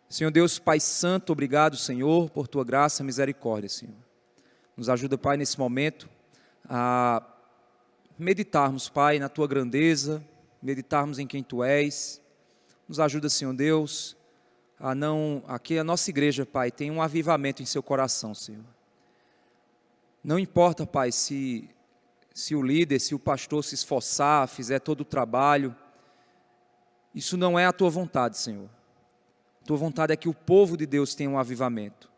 Senhor Deus, Pai Santo, obrigado, Senhor, por Tua graça e misericórdia, Senhor. Nos ajuda, Pai, nesse momento, a meditarmos, Pai, na Tua grandeza, meditarmos em quem Tu és. Nos ajuda, Senhor Deus, que a nossa igreja, Pai, tenha um avivamento em seu coração, Senhor. Não importa, Pai, se o líder, se o pastor se esforçar, fizer todo o trabalho, isso não é a Tua vontade, Senhor. Tua vontade é que o povo de Deus tenha um avivamento.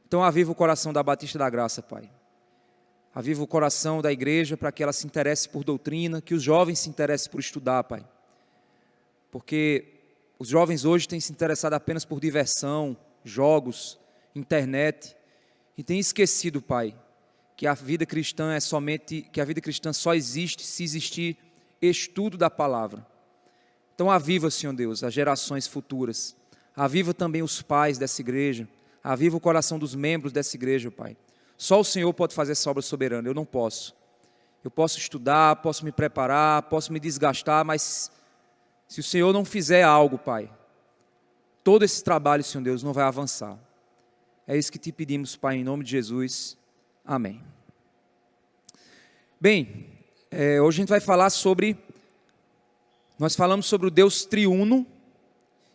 Então aviva o coração da Batista da Graça, Pai. Aviva o coração da igreja para que ela se interesse por doutrina, que os jovens se interessem por estudar, Pai. Porque os jovens hoje têm se interessado apenas por diversão, jogos, internet, e têm esquecido, Pai, que a vida cristã só existe se existir estudo da palavra. Então aviva, Senhor Deus, as gerações futuras. Aviva também os pais dessa igreja. Aviva o coração dos membros dessa igreja, Pai. Só o Senhor pode fazer essa obra soberana, eu não posso. Eu posso estudar, posso me preparar, posso me desgastar, mas se o Senhor não fizer algo, Pai, todo esse trabalho, Senhor Deus, não vai avançar. É isso que te pedimos, Pai, em nome de Jesus. Amém. Bem, hoje a gente vai falar nós falamos sobre o Deus triuno,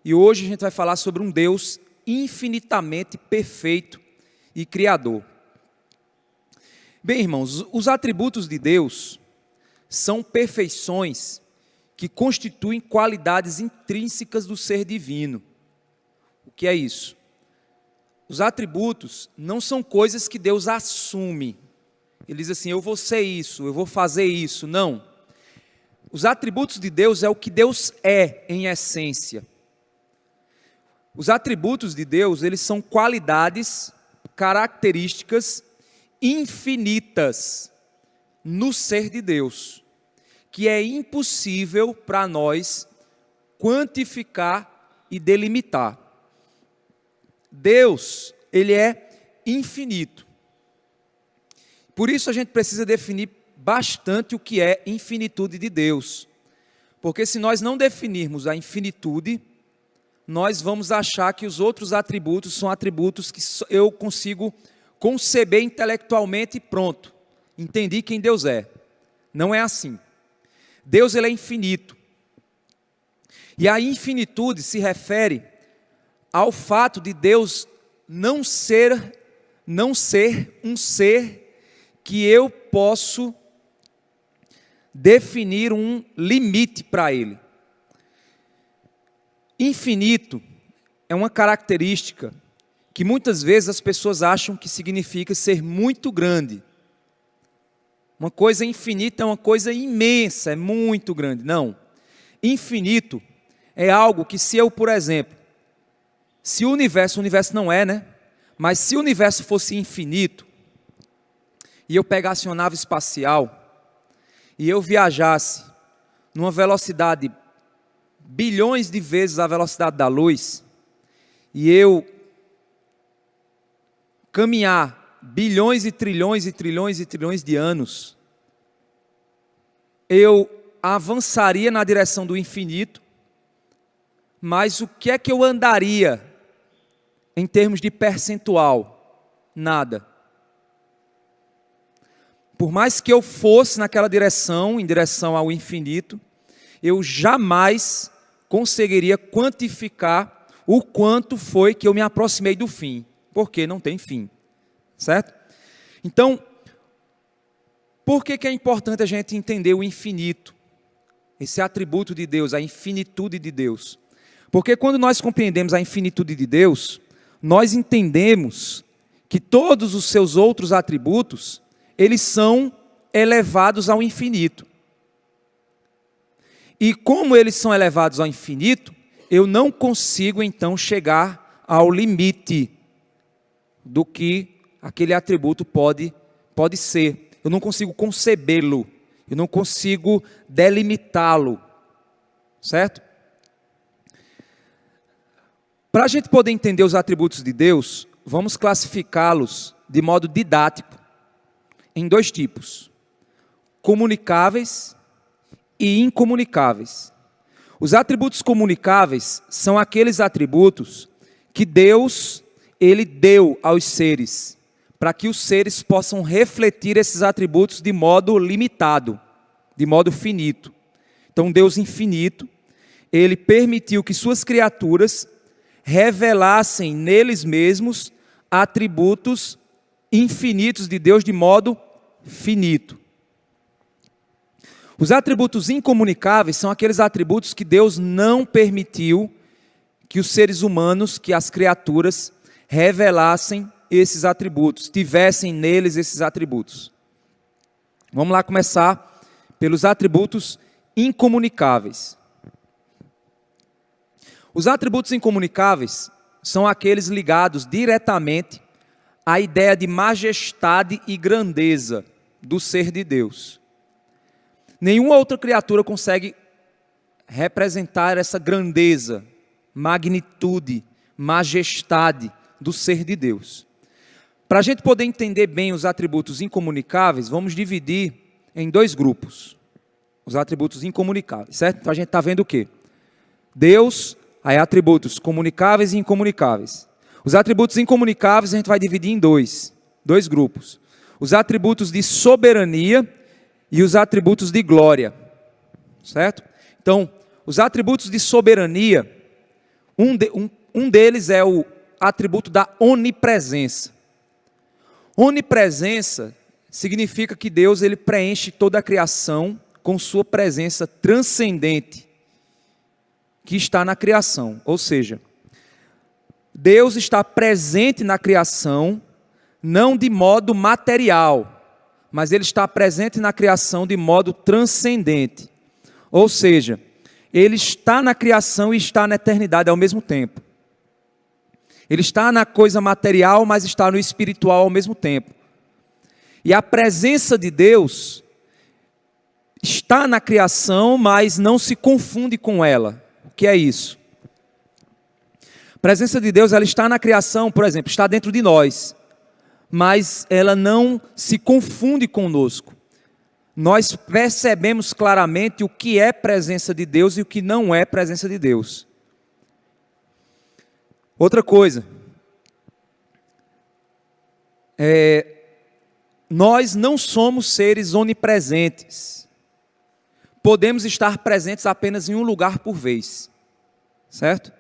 e hoje a gente vai falar sobre um Deus infinitamente perfeito e criador. Bem, irmãos, os atributos de Deus são perfeições que constituem qualidades intrínsecas do ser divino. O que é isso? Os atributos não são coisas que Deus assume. Ele diz assim, eu vou ser isso, eu vou fazer isso. Não. Os atributos de Deus é o que Deus é em essência. Os atributos de Deus, eles são qualidades, características infinitas no ser de Deus, que é impossível para nós quantificar e delimitar. Deus, ele é infinito. Por isso a gente precisa definir bastante o que é infinitude de Deus. Porque se nós não definirmos a infinitude, nós vamos achar que os outros atributos são atributos que eu consigo conceber intelectualmente e pronto. Entendi quem Deus é. Não é assim. Deus, ele é infinito. E a infinitude se refere ao fato de Deus não ser um ser que eu posso definir um limite para ele. Infinito é uma característica que muitas vezes as pessoas acham que significa ser muito grande. Uma coisa infinita é uma coisa imensa, é muito grande. Não. Infinito é algo que se eu, por exemplo, se o universo não é, né? Mas se o universo fosse infinito, e eu pegasse uma nave espacial, e eu viajasse numa velocidade bilhões de vezes a velocidade da luz, e eu caminhar bilhões e trilhões e trilhões e trilhões de anos, eu avançaria na direção do infinito, mas o que é que eu andaria em termos de percentual? Nada. Por mais que eu fosse naquela direção, em direção ao infinito, eu jamais conseguiria quantificar o quanto foi que eu me aproximei do fim, porque não tem fim, certo? Então, por que é importante a gente entender o infinito, esse atributo de Deus, a infinitude de Deus? Porque quando nós compreendemos a infinitude de Deus, nós entendemos que todos os seus outros atributos, eles são elevados ao infinito. E como eles são elevados ao infinito, eu não consigo então chegar ao limite do que aquele atributo pode ser. Eu não consigo concebê-lo, eu não consigo delimitá-lo, certo? Para a gente poder entender os atributos de Deus, vamos classificá-los de modo didático em dois tipos: comunicáveis e incomunicáveis. Os atributos comunicáveis são aqueles atributos que Deus, Ele deu aos seres, para que os seres possam refletir esses atributos de modo limitado, de modo finito. Então, Deus infinito, Ele permitiu que suas criaturas revelassem neles mesmos atributos infinitos de Deus de modo finito. Os atributos incomunicáveis são aqueles atributos que Deus não permitiu que os seres humanos, que as criaturas, revelassem esses atributos, tivessem neles esses atributos. Vamos lá começar pelos atributos incomunicáveis. Os atributos incomunicáveis são aqueles ligados diretamente à ideia de majestade e grandeza do ser de Deus. Nenhuma outra criatura consegue representar essa grandeza, magnitude, majestade do ser de Deus. Para a gente poder entender bem os atributos incomunicáveis, vamos dividir em dois grupos. Os atributos incomunicáveis, certo? Então a gente está vendo o quê? Deus, aí atributos comunicáveis e incomunicáveis. Os atributos incomunicáveis a gente vai dividir em dois grupos. Os atributos de soberania e os atributos de glória, certo? Então, os atributos de soberania, um deles é o atributo da onipresença. Onipresença significa que Deus ele preenche toda a criação com sua presença transcendente que está na criação. Ou seja, Deus está presente na criação, não de modo material, mas Ele está presente na criação de modo transcendente. Ou seja, Ele está na criação e está na eternidade ao mesmo tempo. Ele está na coisa material, mas está no espiritual ao mesmo tempo. E a presença de Deus está na criação, mas não se confunde com ela. O que é isso? A presença de Deus, ela está na criação, por exemplo, está dentro de nós, mas ela não se confunde conosco. Nós percebemos claramente o que é presença de Deus e o que não é presença de Deus. Outra coisa, nós não somos seres onipresentes. Podemos estar presentes apenas em um lugar por vez, certo?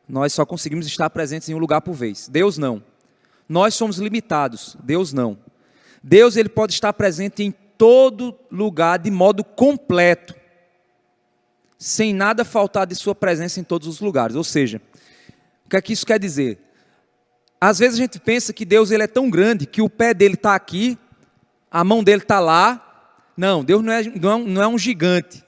Nós só conseguimos estar presentes em um lugar por vez. Deus não. Nós somos limitados, Deus não. Deus ele pode estar presente em todo lugar de modo completo, sem nada faltar de sua presença em todos os lugares. Ou seja, o que é que isso quer dizer? Às vezes a gente pensa que Deus ele é tão grande que o pé dele está aqui, a mão dele está lá. Não, Deus não é um gigante.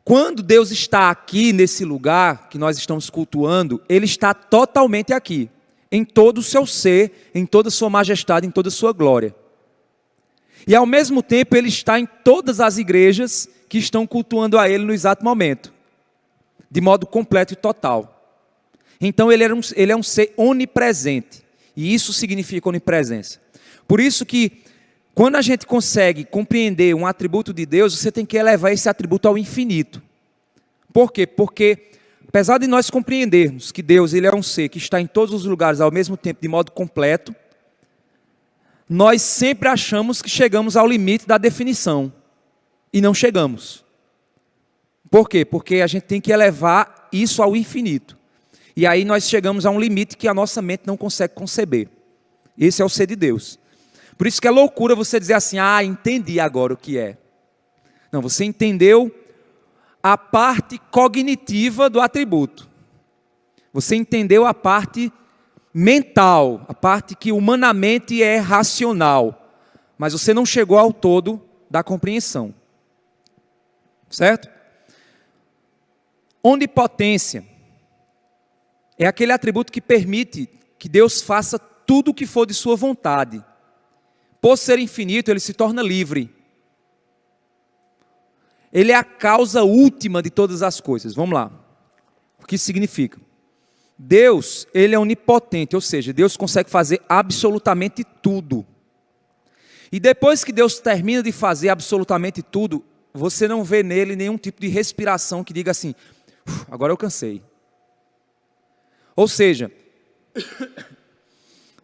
Quando Deus está aqui nesse lugar que nós estamos cultuando, Ele está totalmente aqui, em todo o seu ser, em toda a sua majestade, em toda a sua glória. E ao mesmo tempo Ele está em todas as igrejas que estão cultuando a Ele no exato momento, de modo completo e total. Então Ele é um ser onipresente, e isso significa onipresença. Por isso que quando a gente consegue compreender um atributo de Deus, você tem que elevar esse atributo ao infinito. Por quê? Porque, apesar de nós compreendermos que Deus ele é um ser que está em todos os lugares ao mesmo tempo, de modo completo, nós sempre achamos que chegamos ao limite da definição. E não chegamos. Por quê? Porque a gente tem que elevar isso ao infinito. E aí nós chegamos a um limite que a nossa mente não consegue conceber. Esse é o ser de Deus. Por isso que é loucura você dizer assim, entendi agora o que é. Não, você entendeu a parte cognitiva do atributo. Você entendeu a parte mental, a parte que humanamente é racional. Mas você não chegou ao todo da compreensão. Certo? Onipotência é aquele atributo que permite que Deus faça tudo o que for de sua vontade. Por ser infinito, ele se torna livre. Ele é a causa última de todas as coisas. Vamos lá. O que isso significa? Deus, ele é onipotente, ou seja, Deus consegue fazer absolutamente tudo. E depois que Deus termina de fazer absolutamente tudo, você não vê nele nenhum tipo de respiração que diga assim, agora eu cansei. Ou seja,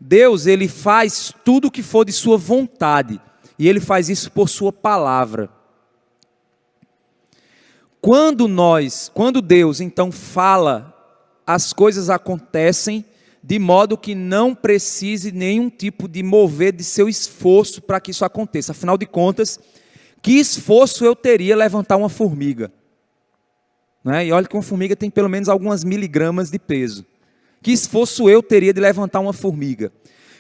Deus, Ele faz tudo o que for de sua vontade, e Ele faz isso por sua palavra. Quando Deus então fala, as coisas acontecem de modo que não precise nenhum tipo de mover de seu esforço para que isso aconteça. Afinal de contas, que esforço eu teria levantar uma formiga? Né? E olha que uma formiga tem pelo menos algumas miligramas de peso. Que esforço eu teria de levantar uma formiga?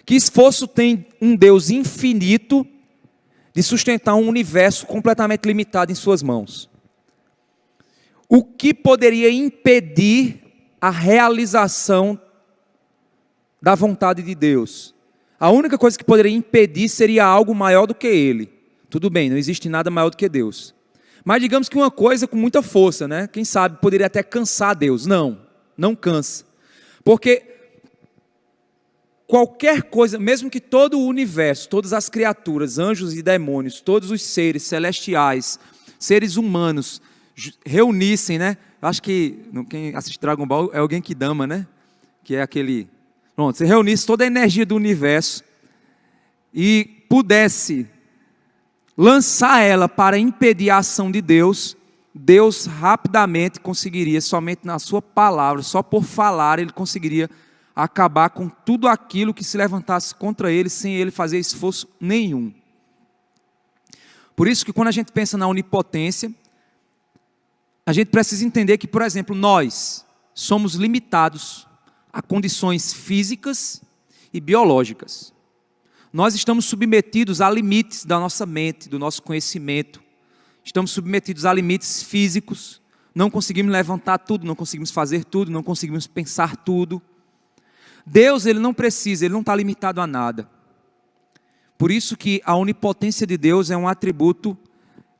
Que esforço tem um Deus infinito de sustentar um universo completamente limitado em suas mãos? O que poderia impedir a realização da vontade de Deus? A única coisa que poderia impedir seria algo maior do que Ele. Tudo bem, não existe nada maior do que Deus. Mas digamos que uma coisa com muita força, né? Quem sabe poderia até cansar Deus. Não cansa. Porque qualquer coisa, mesmo que todo o universo, todas as criaturas, anjos e demônios, todos os seres celestiais, seres humanos, reunissem, né? Acho que quem assiste Dragon Ball é alguém que dama, né? Que é aquele... Pronto, se reunisse toda a energia do universo e pudesse lançar ela para impedir a ação de Deus, Deus rapidamente conseguiria, somente na sua palavra, só por falar, Ele conseguiria acabar com tudo aquilo que se levantasse contra Ele, sem Ele fazer esforço nenhum. Por isso que quando a gente pensa na onipotência, a gente precisa entender que, por exemplo, nós somos limitados a condições físicas e biológicas. Nós estamos submetidos a limites da nossa mente, do nosso conhecimento. Estamos submetidos a limites físicos. Não conseguimos levantar tudo, não conseguimos fazer tudo, não conseguimos pensar tudo. Deus, Ele não precisa, Ele não está limitado a nada. Por isso que a onipotência de Deus é um atributo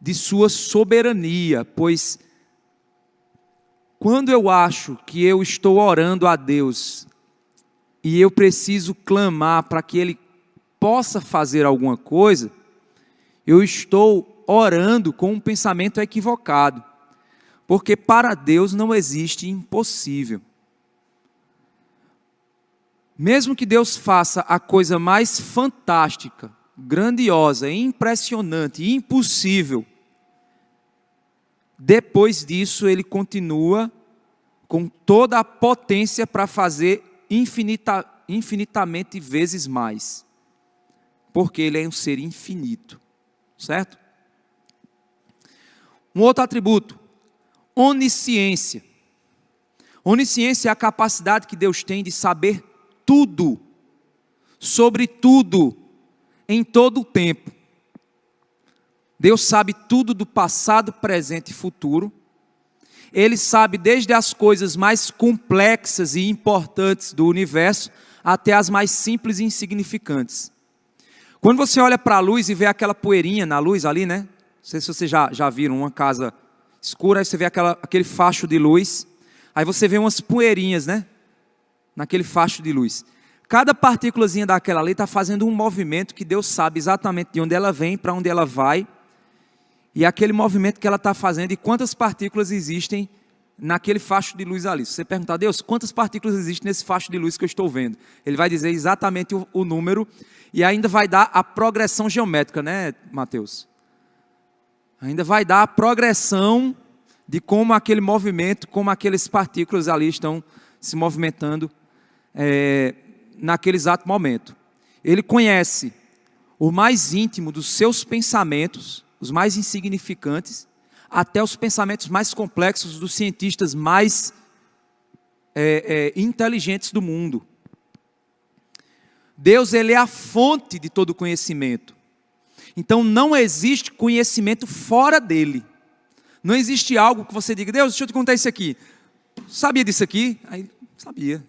de sua soberania, pois quando eu acho que eu estou orando a Deus e eu preciso clamar para que Ele possa fazer alguma coisa, eu estou orando com um pensamento equivocado, porque para Deus não existe impossível. Mesmo que Deus faça a coisa mais fantástica, grandiosa, impressionante e impossível, depois disso Ele continua com toda a potência para fazer infinitamente vezes mais, porque Ele é um ser infinito, certo? Um outro atributo, onisciência. Onisciência é a capacidade que Deus tem de saber tudo, sobre tudo, em todo o tempo. Deus sabe tudo do passado, presente e futuro. Ele sabe desde as coisas mais complexas e importantes do universo até as mais simples e insignificantes. Quando você olha para a luz e vê aquela poeirinha na luz ali, né? Não sei se vocês já viram uma casa escura, aí você vê aquele facho de luz, aí você vê umas poeirinhas, né? Naquele facho de luz. Cada partículazinha daquela ali está fazendo um movimento que Deus sabe exatamente de onde ela vem, para onde ela vai, e aquele movimento que ela está fazendo e quantas partículas existem naquele facho de luz ali. Se você perguntar a Deus, quantas partículas existem nesse facho de luz que eu estou vendo? Ele vai dizer exatamente o número e ainda vai dar a progressão geométrica, né, Mateus? Ainda vai dar a progressão de como aquele movimento, como aquelas partículas ali estão se movimentando naquele exato momento. Ele conhece o mais íntimo dos seus pensamentos, os mais insignificantes, até os pensamentos mais complexos dos cientistas mais inteligentes do mundo. Deus, Ele é a fonte de todo conhecimento. Então não existe conhecimento fora dele. Não existe algo que você diga, Deus, deixa eu te contar isso aqui. Sabia disso aqui? Aí, sabia.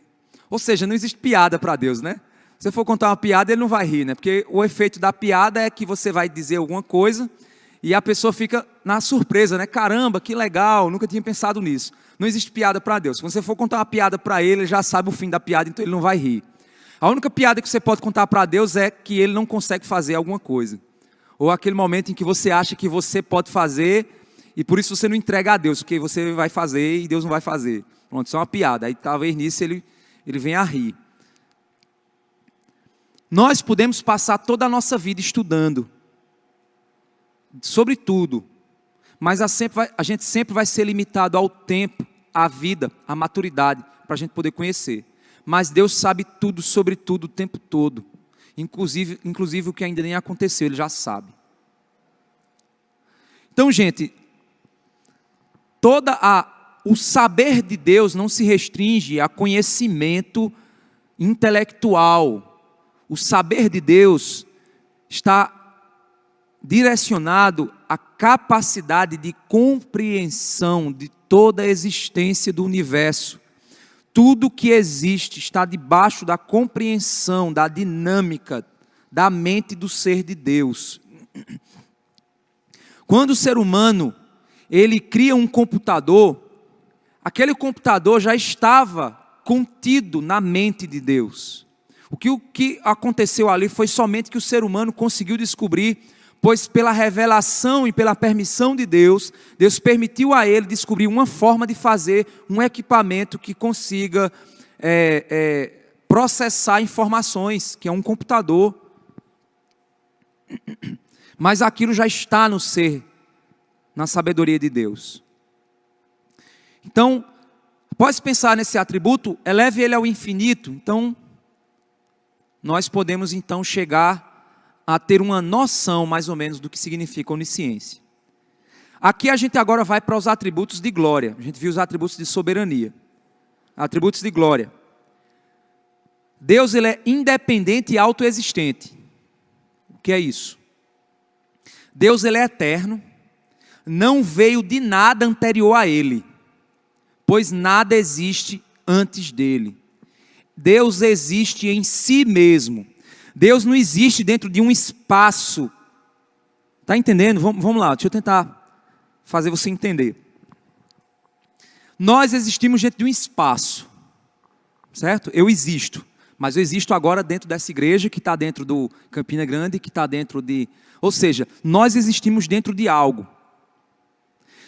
Ou seja, não existe piada para Deus, né? Se você for contar uma piada, Ele não vai rir, né? Porque o efeito da piada é que você vai dizer alguma coisa e a pessoa fica na surpresa, né? Caramba, que legal, nunca tinha pensado nisso. Não existe piada para Deus. Quando você for contar uma piada para Ele, Ele já sabe o fim da piada, então Ele não vai rir. A única piada que você pode contar para Deus é que Ele não consegue fazer alguma coisa. Ou aquele momento em que você acha que você pode fazer e por isso você não entrega a Deus, porque você vai fazer e Deus não vai fazer. Pronto, isso é uma piada. Aí talvez nisso Ele ele vem a rir. Nós podemos passar toda a nossa vida estudando sobre tudo, mas a gente sempre vai ser limitado ao tempo, à vida, à maturidade, para a gente poder conhecer. Mas Deus sabe tudo sobre tudo o tempo todo, inclusive o que ainda nem aconteceu, Ele já sabe. Então, gente, o saber de Deus não se restringe a conhecimento intelectual. O saber de Deus está direcionado à capacidade de compreensão de toda a existência do universo. Tudo que existe está debaixo da compreensão, da dinâmica, da mente do ser de Deus. Quando o ser humano, ele cria um computador, aquele computador já estava contido na mente de Deus. O que aconteceu ali foi somente que o ser humano conseguiu descobrir, pois pela revelação e pela permissão de Deus, Deus permitiu a ele descobrir uma forma de fazer um equipamento que consiga processar informações, que é um computador. Mas aquilo já está no ser, na sabedoria de Deus. Então, após pensar nesse atributo, eleve ele ao infinito. Então, nós podemos então chegar a ter uma noção mais ou menos do que significa onisciência. Aqui a gente agora vai para os atributos de glória. A gente viu os atributos de soberania. Atributos de glória. Deus, ele é independente e autoexistente. O que é isso? Deus, ele é eterno, não veio de nada anterior a ele, pois nada existe antes dele. Deus existe em si mesmo. Deus não existe dentro de um espaço. Está entendendo? Vamos lá, deixa eu tentar fazer você entender. Nós existimos dentro de um espaço, certo? Eu existo, mas eu existo agora dentro dessa igreja, que está dentro do Campina Grande, que está dentro de... Ou seja, nós existimos dentro de algo.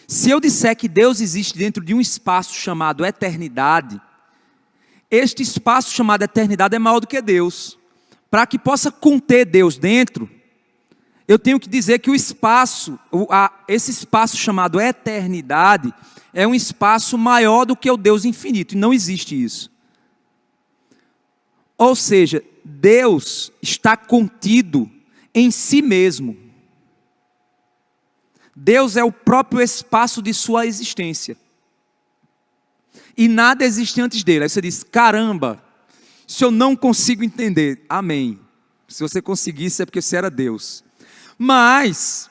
Se eu disser que Deus existe dentro de um espaço chamado eternidade, este espaço chamado eternidade é maior do que Deus. Para que possa conter Deus dentro, eu tenho que dizer que esse espaço chamado eternidade é um espaço maior do que o Deus infinito, e não existe isso. Ou seja, Deus está contido em si mesmo. Deus é o próprio espaço de sua existência. E nada existe antes dele. Aí você diz, caramba, se eu não consigo entender, amém. Se você conseguisse é porque você era Deus. Mas,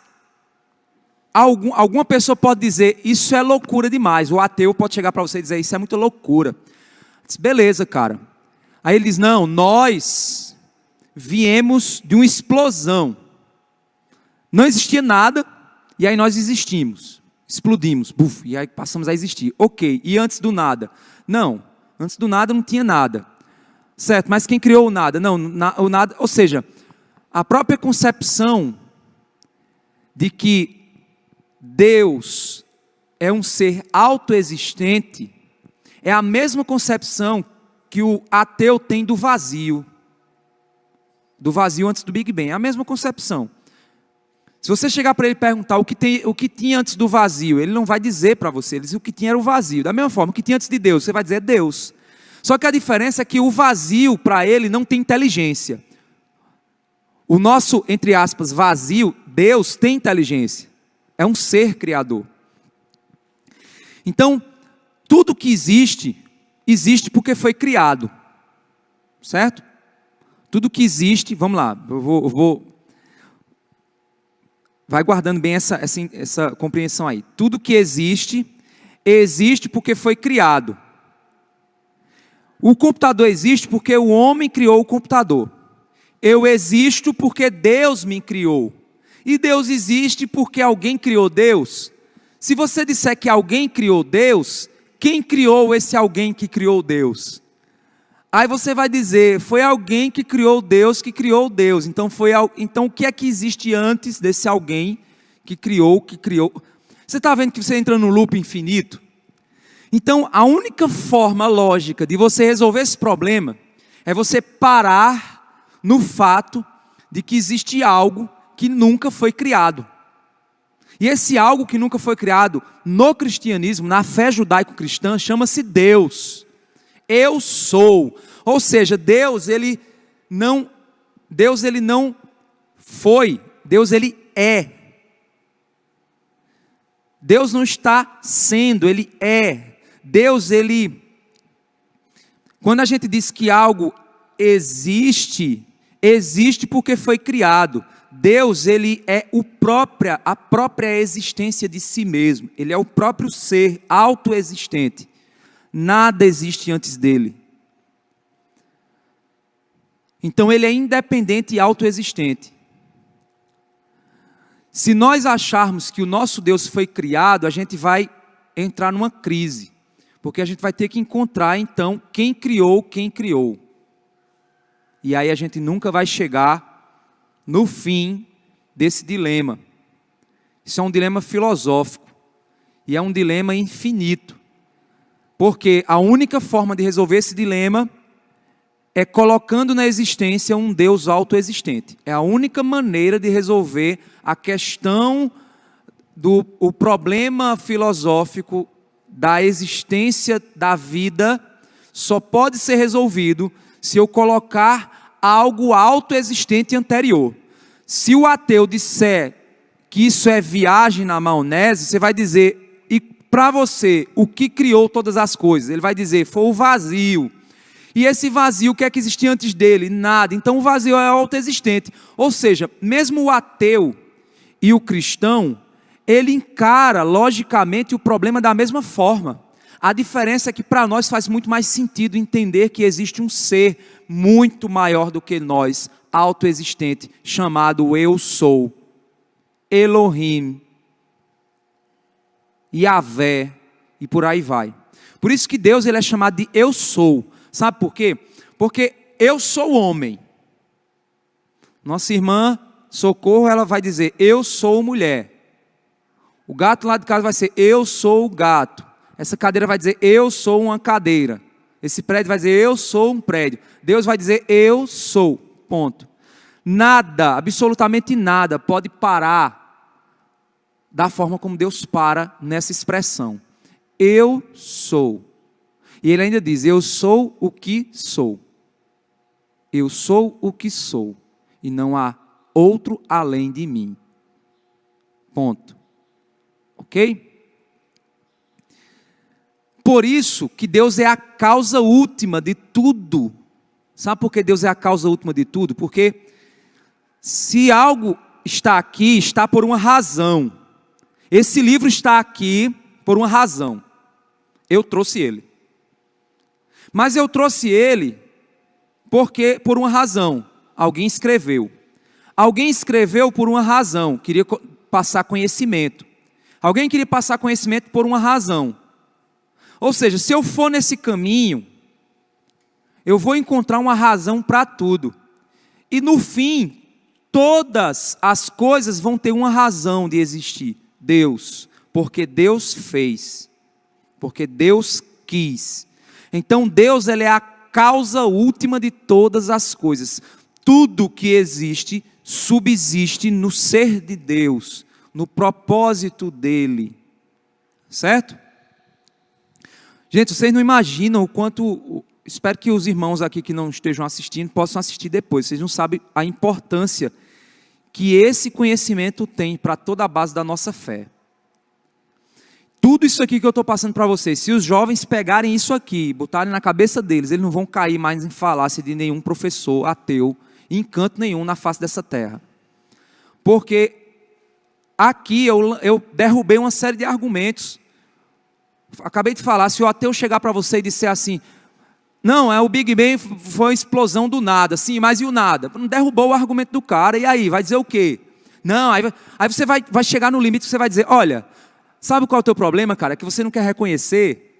alguma pessoa pode dizer, isso é loucura demais. O ateu pode chegar para você e dizer, isso é muita loucura. Diz, beleza, cara. Aí ele diz, não, nós viemos de uma explosão. Não existia nada, e aí nós existimos. Explodimos, buf, e aí passamos a existir. Ok, e antes do nada? Não, antes do nada não tinha nada. Certo, mas quem criou o nada? Não, o nada, ou seja, a própria concepção de que Deus é um ser autoexistente é a mesma concepção que o ateu tem do vazio. Do vazio antes do Big Bang, é a mesma concepção. Se você chegar para ele e perguntar o que tinha antes do vazio, ele não vai dizer para você, ele diz o que tinha era o vazio. Da mesma forma, o que tinha antes de Deus, você vai dizer Deus. Só que a diferença é que o vazio, para ele, não tem inteligência. O nosso, entre aspas, vazio, Deus tem inteligência. É um ser criador. Então, tudo que existe, existe porque foi criado. Certo? Tudo que existe, vamos lá, eu vou vai guardando bem essa compreensão aí. Tudo que existe, existe porque foi criado. O computador existe porque o homem criou o computador. Eu existo porque Deus me criou. E Deus existe porque alguém criou Deus. Se você disser que alguém criou Deus, quem criou esse alguém que criou Deus? Aí você vai dizer, foi alguém que criou Deus, que criou Deus. Então o que é que existe antes desse alguém que criou? Você está vendo que você entra no loop infinito? Então, a única forma lógica de você resolver esse problema é você parar no fato de que existe algo que nunca foi criado. E esse algo que nunca foi criado no cristianismo, na fé judaico-cristã, chama-se Deus. Eu sou. Ou seja, Deus ele não foi, Deus ele é. Deus não está sendo, ele é. Deus ele, quando a gente diz que algo existe, existe porque foi criado. Deus ele é a própria existência de si mesmo. Ele é o próprio ser autoexistente. Nada existe antes dele. Então ele é independente e autoexistente. Se nós acharmos que o nosso Deus foi criado, a gente vai entrar numa crise. Porque a gente vai ter que encontrar então quem criou. E aí a gente nunca vai chegar no fim desse dilema. Isso é um dilema filosófico. E é um dilema infinito. Porque a única forma de resolver esse dilema é colocando na existência um Deus autoexistente. É a única maneira de resolver a questão o problema filosófico da existência da vida. Só pode ser resolvido se eu colocar algo autoexistente anterior. Se o ateu disser que isso é viagem na maionese, você vai dizer, e para você, o que criou todas as coisas? Ele vai dizer, foi o vazio. E esse vazio, o que é que existia antes dele? Nada. Então o vazio é autoexistente. Ou seja, mesmo o ateu e o cristão, ele encara logicamente o problema da mesma forma. A diferença é que para nós faz muito mais sentido entender que existe um ser muito maior do que nós, autoexistente, chamado Eu Sou, Elohim, Yahvé, e por aí vai. Por isso que Deus ele é chamado de Eu Sou. Sabe por quê? Porque eu sou homem. Nossa irmã Socorro, ela vai dizer, eu sou mulher. O gato lá de casa vai ser, eu sou o gato. Essa cadeira vai dizer, eu sou uma cadeira. Esse prédio vai dizer, eu sou um prédio. Deus vai dizer, eu sou. Ponto. Nada, absolutamente nada, pode parar da forma como Deus para nessa expressão. Eu sou. E ele ainda diz, eu sou o que sou. Eu sou o que sou. E não há outro além de mim. Ponto. Ok? Por isso que Deus é a causa última de tudo. Sabe por que Deus é a causa última de tudo? Porque se algo está aqui, está por uma razão. Esse livro está aqui por uma razão. Eu trouxe ele. Mas eu trouxe ele porque por uma razão. Alguém escreveu. Alguém escreveu por uma razão. Queria passar conhecimento. Alguém queria passar conhecimento por uma razão. Ou seja, se eu for nesse caminho, eu vou encontrar uma razão para tudo. E no fim, todas as coisas vão ter uma razão de existir. Deus. Porque Deus fez. Porque Deus quis. Então Deus ele é a causa última de todas as coisas. Tudo que existe subsiste no ser de Deus, no propósito dele. Certo? Gente, vocês não imaginam o quanto... Espero que os irmãos aqui que não estejam assistindo possam assistir depois. Vocês não sabem a importância que esse conhecimento tem para toda a base da nossa fé. Tudo isso aqui que eu estou passando para vocês, se os jovens pegarem isso aqui, botarem na cabeça deles, eles não vão cair mais em falácia de nenhum professor ateu, em canto nenhum na face dessa terra. Porque aqui eu derrubei uma série de argumentos. Acabei de falar, se o ateu chegar para você e disser assim, não, o Big Bang foi uma explosão do nada, sim, mas e o nada? Não derrubou o argumento do cara, e aí, vai dizer o quê? Não, aí você vai chegar no limite, você vai dizer, olha... Sabe qual é o teu problema, cara? É que você não quer reconhecer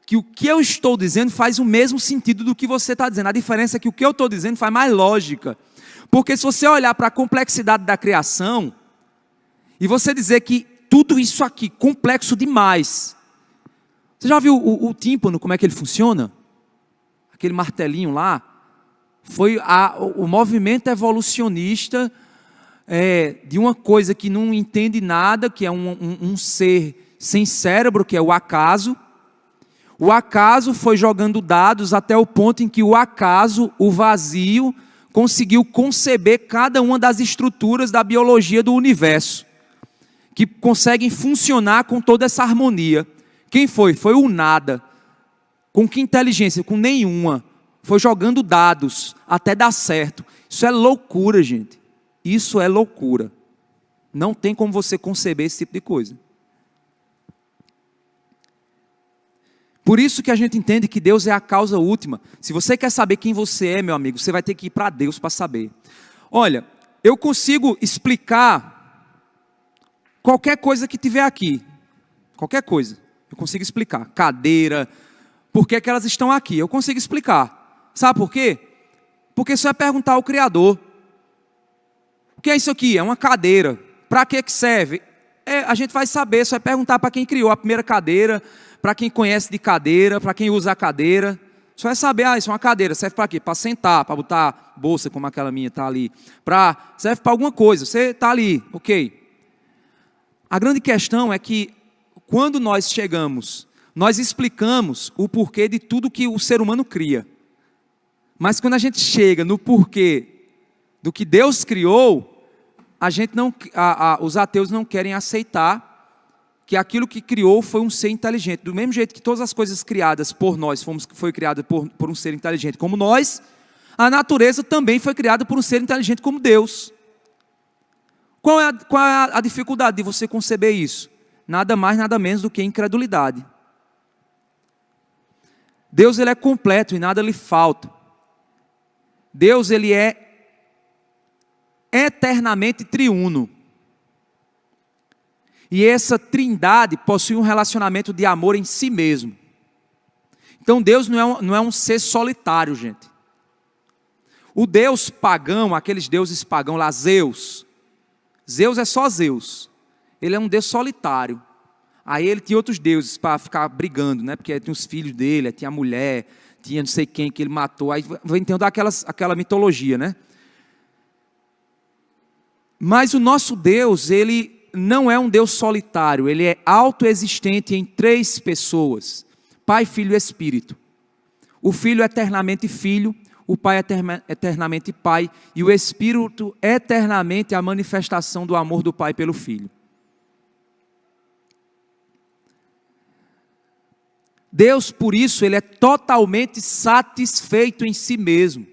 que o que eu estou dizendo faz o mesmo sentido do que você está dizendo. A diferença é que o que eu estou dizendo faz mais lógica. Porque se você olhar para a complexidade da criação, e você dizer que tudo isso aqui, complexo demais, Você já viu o tímpano, como é que ele funciona? Aquele martelinho lá. Foi o movimento evolucionista de uma coisa que não entende nada, que é um ser sem cérebro, que é o acaso. O acaso foi jogando dados até o ponto em que o acaso, o vazio, conseguiu conceber cada uma das estruturas da biologia do universo, que conseguem funcionar com toda essa harmonia. Quem foi? Foi o nada. Com que inteligência? Com nenhuma. Foi jogando dados até dar certo. Isso é loucura, gente. Isso é loucura. Não tem como você conceber esse tipo de coisa. Por isso que a gente entende que Deus é a causa última. Se você quer saber quem você é, meu amigo, você vai ter que ir para Deus para saber. Olha, eu consigo explicar qualquer coisa que tiver aqui. Qualquer coisa. Eu consigo explicar. Cadeira, por que elas estão aqui? Eu consigo explicar. Sabe por quê? Porque você vai perguntar ao Criador. O que é isso aqui? É uma cadeira. Para que serve? A gente vai saber, você vai perguntar para quem criou a primeira cadeira, para quem conhece de cadeira, para quem usa a cadeira. Você vai saber, isso é uma cadeira, serve para quê? Para sentar, para botar bolsa como aquela minha está ali. Serve para alguma coisa, você está ali, ok. A grande questão é que quando nós chegamos, nós explicamos o porquê de tudo que o ser humano cria. Mas quando a gente chega no porquê do que Deus criou, os ateus não querem aceitar que aquilo que criou foi um ser inteligente. Do mesmo jeito que todas as coisas criadas por nós foi criada por um ser inteligente como nós, a natureza também foi criada por um ser inteligente como Deus. Qual é a dificuldade de você conceber isso? Nada mais, nada menos do que incredulidade. Deus, ele é completo e nada lhe falta. Deus, ele é eternamente triuno. E essa trindade possui um relacionamento de amor em si mesmo. Então Deus não é um ser solitário, gente. O Deus pagão, aqueles deuses pagãos lá, Zeus é só Zeus. Ele é um Deus solitário. Aí ele tinha outros deuses para ficar brigando, né? Porque tinha os filhos dele, tinha a mulher, tinha não sei quem que ele matou. Aí vai entender aquela mitologia, né? Mas o nosso Deus, ele não é um Deus solitário. Ele é autoexistente em 3 pessoas. Pai, Filho e Espírito. O Filho é eternamente Filho, o Pai é eternamente Pai, e o Espírito é eternamente a manifestação do amor do Pai pelo Filho. Deus, por isso, ele é totalmente satisfeito em si mesmo.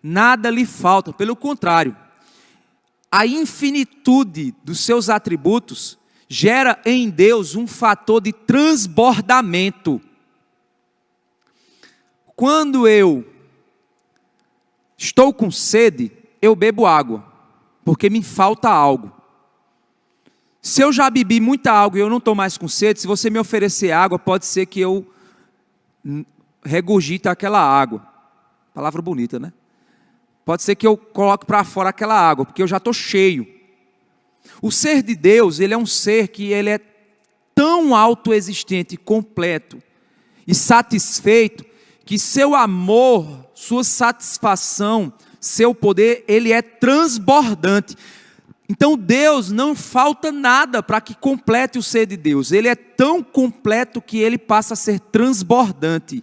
Nada lhe falta, pelo contrário. A infinitude dos seus atributos gera em Deus um fator de transbordamento. Quando eu estou com sede, eu bebo água, porque me falta algo. Se eu já bebi muita água e eu não estou mais com sede, se você me oferecer água, pode ser que eu regurgite aquela água. Palavra bonita, né? Pode ser que eu coloque para fora aquela água, porque eu já estou cheio. O ser de Deus, ele é um ser que ele é tão autoexistente, completo e satisfeito, que seu amor, sua satisfação, seu poder, ele é transbordante. Então Deus não falta nada para que complete o ser de Deus. Ele é tão completo que ele passa a ser transbordante.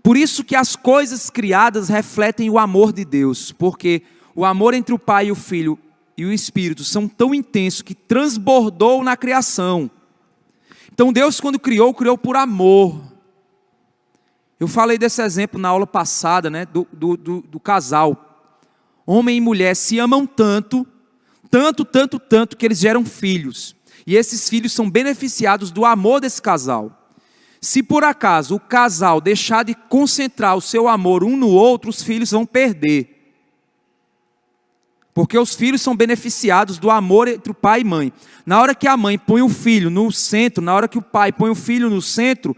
Por isso que as coisas criadas refletem o amor de Deus, porque o amor entre o Pai e o Filho e o Espírito são tão intensos que transbordou na criação. Então Deus, quando criou por amor. Eu falei desse exemplo na aula passada, né, do casal. Homem e mulher se amam tanto, que eles geram filhos. E esses filhos são beneficiados do amor desse casal. Se por acaso o casal deixar de concentrar o seu amor um no outro, os filhos vão perder. Porque os filhos são beneficiados do amor entre o pai e mãe. Na hora que a mãe põe o filho no centro, na hora que o pai põe o filho no centro,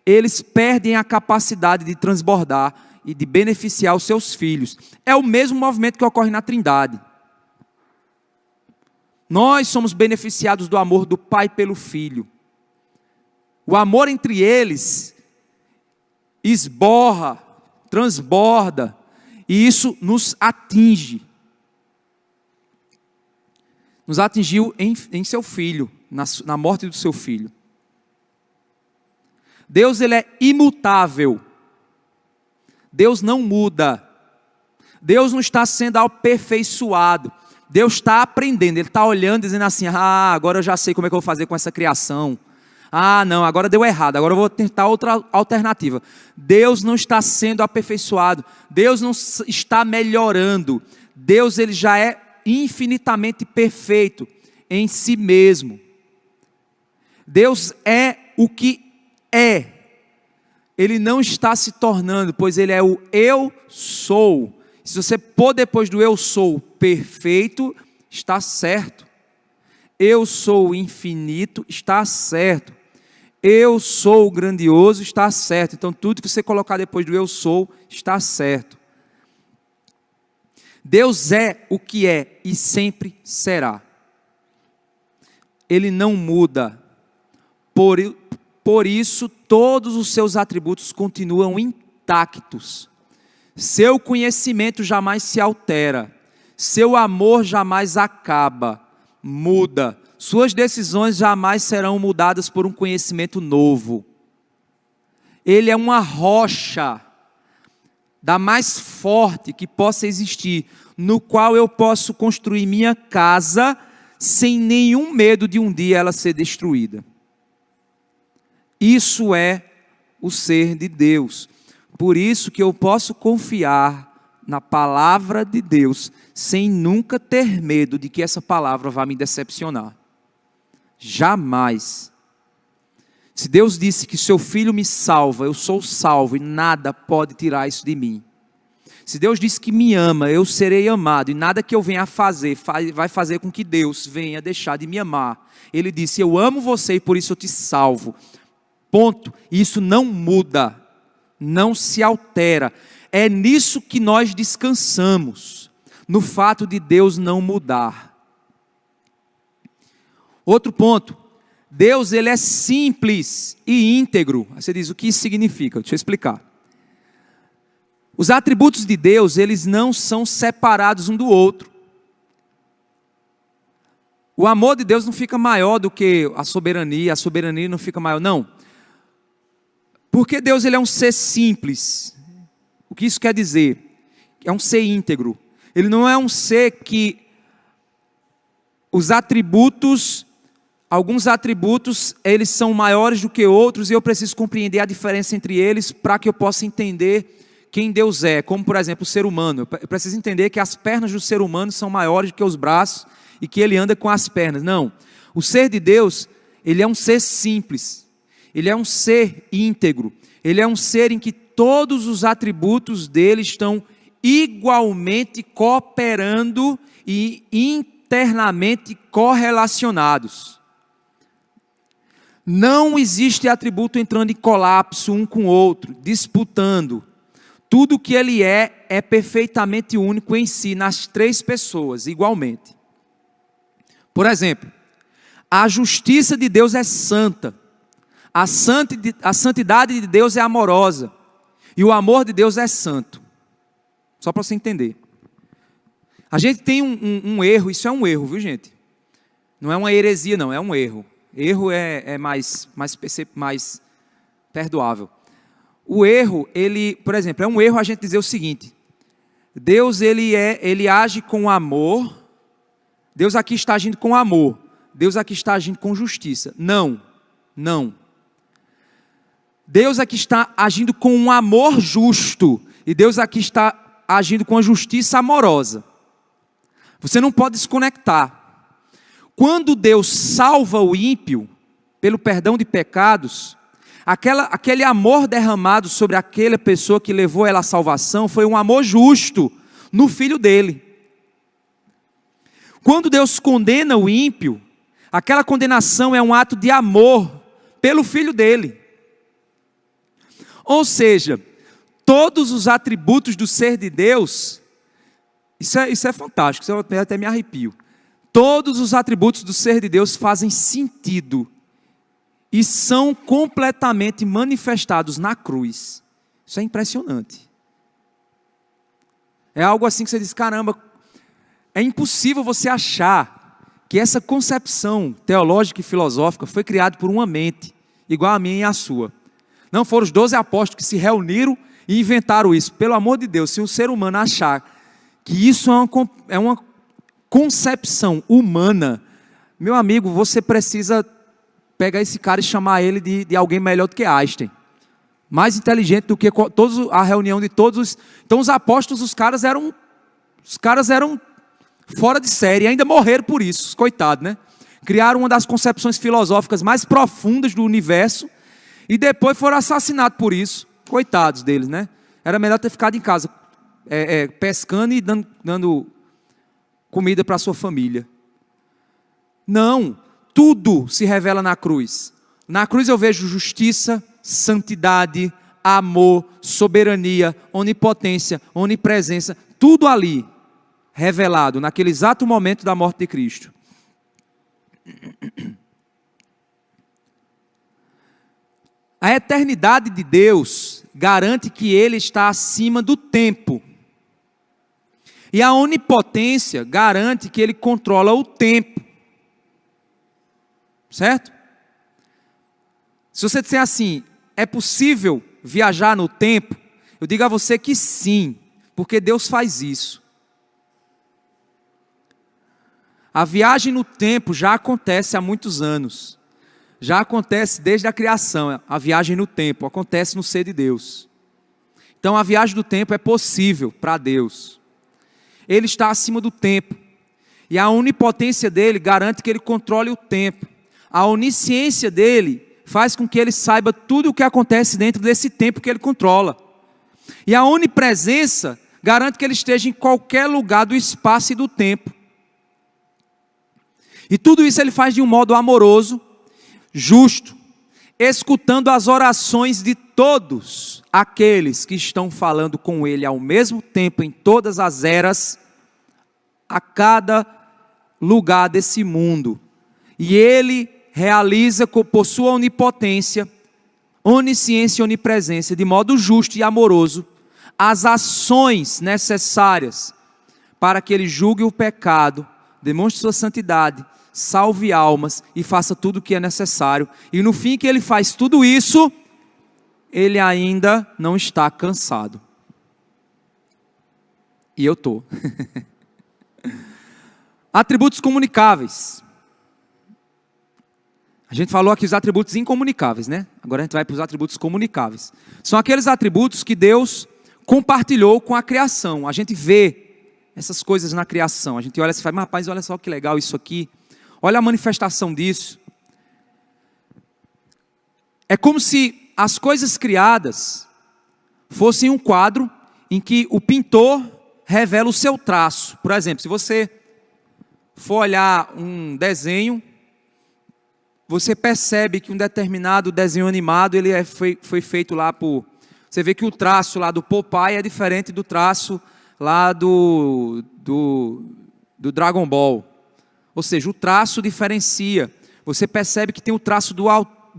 eles perdem a capacidade de transbordar e de beneficiar os seus filhos. É o mesmo movimento que ocorre na Trindade. Nós somos beneficiados do amor do Pai pelo Filho. O amor entre eles esborra, transborda, e isso nos atinge. Nos atingiu em seu filho, na morte do seu filho. Deus, ele é imutável. Deus não muda. Deus não está sendo aperfeiçoado. Deus está aprendendo. Ele está olhando, dizendo assim: agora eu já sei como é que eu vou fazer com essa criação. Não, agora deu errado, agora eu vou tentar outra alternativa. Deus não está sendo aperfeiçoado. Deus não está melhorando. Deus, ele já é infinitamente perfeito em si mesmo. Deus é o que é. Ele não está se tornando, pois ele é o eu sou. Se você pôr depois do eu sou perfeito, está certo. Eu sou infinito, está certo. Eu sou grandioso, está certo. Então tudo que você colocar depois do eu sou, está certo. Deus é o que é e sempre será. Ele não muda. Por isso, todos os seus atributos continuam intactos. Seu conhecimento jamais se altera. Seu amor jamais acaba, muda. Suas decisões jamais serão mudadas por um conhecimento novo. Ele é uma rocha da mais forte que possa existir, no qual eu posso construir minha casa sem nenhum medo de um dia ela ser destruída. Isso é o ser de Deus. Por isso que eu posso confiar na palavra de Deus, sem nunca ter medo de que essa palavra vá me decepcionar. Jamais. Se Deus disse que seu filho me salva, eu sou salvo e nada pode tirar isso de mim. Se Deus disse que me ama, eu serei amado e nada que eu venha a fazer vai fazer com que Deus venha deixar de me amar. Ele disse: eu amo você e por isso eu te salvo. Ponto. Isso não muda, não se altera. É nisso que nós descansamos, no fato de Deus não mudar. Outro ponto, Deus, ele é simples e íntegro. Aí você diz: o que isso significa? Deixa eu explicar. Os atributos de Deus, eles não são separados um do outro. O amor de Deus não fica maior do que a soberania não fica maior, não. Porque Deus, ele é um ser simples. O que isso quer dizer? É um ser íntegro. Ele não é um ser que os atributos, alguns atributos, eles são maiores do que outros e eu preciso compreender a diferença entre eles para que eu possa entender quem Deus é. Como, por exemplo, o ser humano. Eu preciso entender que as pernas do ser humano são maiores do que os braços e que ele anda com as pernas. Não. O ser de Deus, ele é um ser simples. Ele é um ser íntegro. Ele é um ser em que todos os atributos dele estão igualmente cooperando e internamente correlacionados. Não existe atributo entrando em colapso um com o outro, disputando. Tudo que ele é perfeitamente único em si, nas três pessoas, igualmente. Por exemplo, a justiça de Deus é santa. A santidade de Deus é amorosa. E o amor de Deus é santo. Só para você entender. A gente tem um erro, isso é um erro, viu, gente? Não é uma heresia, não, é um erro. Erro é mais perdoável. O erro, por exemplo, é um erro a gente dizer o seguinte: Deus, ele age com amor. Deus aqui está agindo com amor. Deus aqui está agindo com justiça. Não. Deus aqui está agindo com um amor justo. E Deus aqui está agindo com a justiça amorosa. Você não pode desconectar. Quando Deus salva o ímpio, pelo perdão de pecados, aquele amor derramado sobre aquela pessoa que levou ela à salvação, foi um amor justo no filho dele. Quando Deus condena o ímpio, aquela condenação é um ato de amor pelo filho dele. Ou seja, todos os atributos do ser de Deus, isso é fantástico, isso eu até me arrepio. Todos os atributos do ser de Deus fazem sentido e são completamente manifestados na cruz. Isso é impressionante. É algo assim que você diz, caramba, é impossível você achar que essa concepção teológica e filosófica foi criada por uma mente igual a minha e a sua. Não foram os 12 apóstolos que se reuniram e inventaram isso. Pelo amor de Deus, se um ser humano achar que isso é uma concepção humana, meu amigo, você precisa pegar esse cara e chamar ele de alguém melhor do que Einstein. Mais inteligente do que a reunião de todos os... Então os apóstolos, os caras eram fora de série, e ainda morreram por isso, coitado, né? Criaram uma das concepções filosóficas mais profundas do universo, e depois foram assassinados por isso, coitados deles, né? Era melhor ter ficado em casa, pescando e dando comida para a sua família. Não, tudo se revela na cruz. Na cruz eu vejo justiça, santidade, amor, soberania, onipotência, onipresença, tudo ali revelado naquele exato momento da morte de Cristo. A eternidade de Deus garante que Ele está acima do tempo. E a onipotência garante que Ele controla o tempo. Certo? Se você disser assim, é possível viajar no tempo? Eu digo a você que sim, porque Deus faz isso. A viagem no tempo já acontece há muitos anos. Já acontece desde a criação. A viagem no tempo acontece no ser de Deus. Então a viagem do tempo é possível para Deus. Ele está acima do tempo. E a onipotência dele garante que ele controle o tempo. A onisciência dele faz com que ele saiba tudo o que acontece dentro desse tempo que ele controla. E a onipresença garante que ele esteja em qualquer lugar do espaço e do tempo. E tudo isso ele faz de um modo amoroso, justo, escutando as orações de todos aqueles que estão falando com ele ao mesmo tempo, em todas as eras, a cada lugar desse mundo. E ele realiza por sua onipotência, onisciência e onipresença, de modo justo e amoroso, as ações necessárias para que ele julgue o pecado, demonstre sua santidade, salve almas e faça tudo o que é necessário. E no fim que ele faz tudo isso, ele ainda não está cansado. E eu estou. Atributos comunicáveis. A gente falou aqui os atributos incomunicáveis, né? Agora a gente vai para os atributos comunicáveis. São aqueles atributos que Deus compartilhou com a criação. A gente vê essas coisas na criação. A gente olha e fala, mas rapaz, olha só que legal isso aqui. Olha a manifestação disso. É como se as coisas criadas fossem um quadro em que o pintor revela o seu traço. Por exemplo, se você for olhar um desenho, você percebe que um determinado desenho animado ele foi feito lá por... Você vê que o traço lá do Popeye é diferente do traço lá do Dragon Ball. Ou seja, o traço diferencia. Você percebe que tem o traço do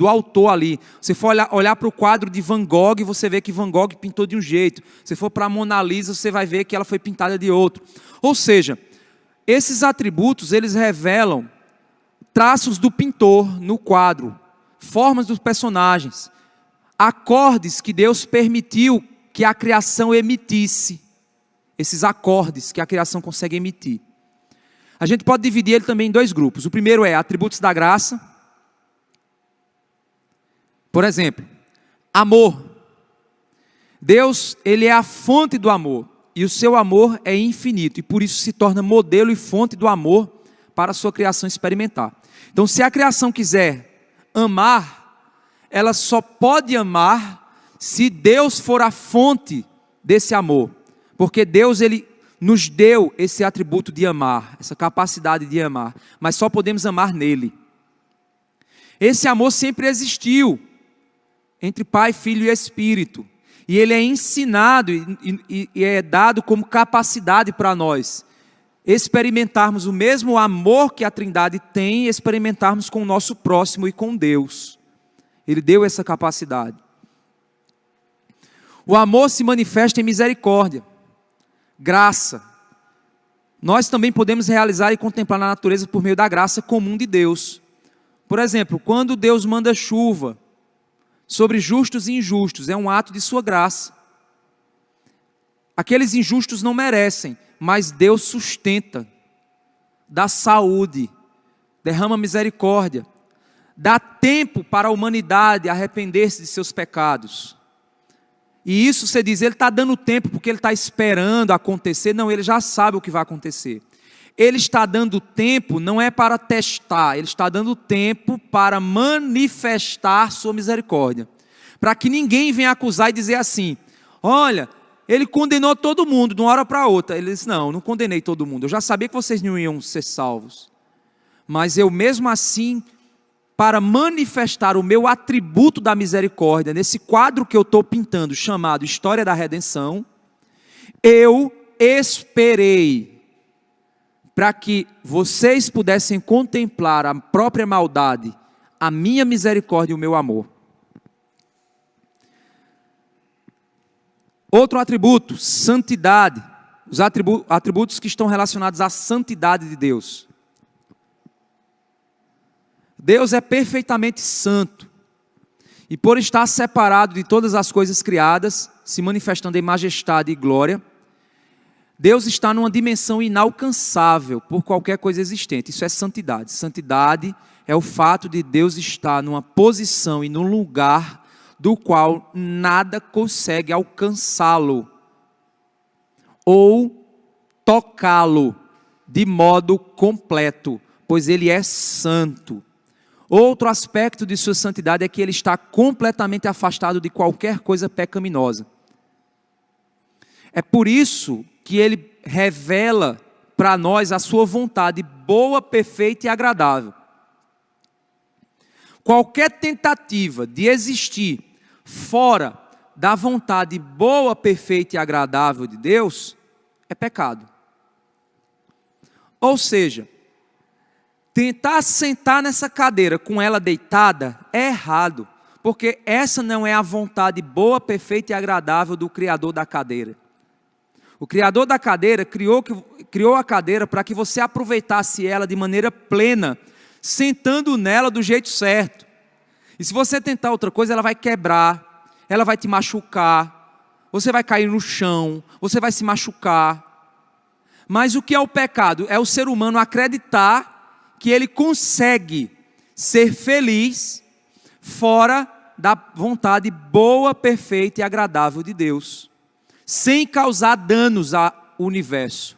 autor ali. Se for olhar para o quadro de Van Gogh, você vê que Van Gogh pintou de um jeito. Se for para a Mona Lisa, você vai ver que ela foi pintada de outro. Ou seja, esses atributos, eles revelam traços do pintor no quadro, formas dos personagens, acordes que Deus permitiu que a criação emitisse. Esses acordes que a criação consegue emitir. A gente pode dividir ele também em dois grupos. O primeiro é atributos da graça. Por exemplo, amor. Deus, ele é a fonte do amor. E o seu amor é infinito. E por isso se torna modelo e fonte do amor para a sua criação experimentar. Então, se a criação quiser amar, ela só pode amar se Deus for a fonte desse amor. Porque Deus, ele nos deu esse atributo de amar, essa capacidade de amar, mas só podemos amar nele. Esse amor sempre existiu entre Pai, Filho e Espírito, e ele é ensinado e é dado como capacidade para nós experimentarmos o mesmo amor que a Trindade tem e experimentarmos com o nosso próximo e com Deus. Ele deu essa capacidade. O amor se manifesta em misericórdia, graça. Nós também podemos realizar e contemplar na natureza por meio da graça comum de Deus. Por exemplo, quando Deus manda chuva sobre justos e injustos, é um ato de sua graça. Aqueles injustos não merecem, mas Deus sustenta, dá saúde, derrama misericórdia, dá tempo para a humanidade arrepender-se de seus pecados. E isso você diz, ele está dando tempo porque ele está esperando acontecer. Não, ele já sabe o que vai acontecer. Ele está dando tempo não é para testar, ele está dando tempo para manifestar sua misericórdia. Para que ninguém venha acusar e dizer assim, olha, ele condenou todo mundo de uma hora para outra. Ele disse, não condenei todo mundo, eu já sabia que vocês não iam ser salvos. Mas eu mesmo assim, para manifestar o meu atributo da misericórdia, nesse quadro que eu estou pintando, chamado História da Redenção, eu esperei para que vocês pudessem contemplar a própria maldade, a minha misericórdia e o meu amor. Outro atributo, santidade. Os atributos que estão relacionados à santidade de Deus. Deus é perfeitamente santo. E por estar separado de todas as coisas criadas, se manifestando em majestade e glória, Deus está numa dimensão inalcançável por qualquer coisa existente. Isso é santidade. Santidade é o fato de Deus estar numa posição e num lugar do qual nada consegue alcançá-lo ou tocá-lo de modo completo, pois ele é santo. Outro aspecto de sua santidade é que ele está completamente afastado de qualquer coisa pecaminosa. É por isso que ele revela para nós a sua vontade boa, perfeita e agradável. Qualquer tentativa de existir fora da vontade boa, perfeita e agradável de Deus é pecado. Ou seja, tentar sentar nessa cadeira com ela deitada é errado, porque essa não é a vontade boa, perfeita e agradável do Criador da cadeira. O Criador da cadeira criou a cadeira para que você aproveitasse ela de maneira plena, sentando nela do jeito certo. E se você tentar outra coisa, ela vai quebrar, ela vai te machucar, você vai cair no chão, você vai se machucar. Mas o que é o pecado? É o ser humano acreditar que ele consegue ser feliz fora da vontade boa, perfeita e agradável de Deus, sem causar danos ao universo.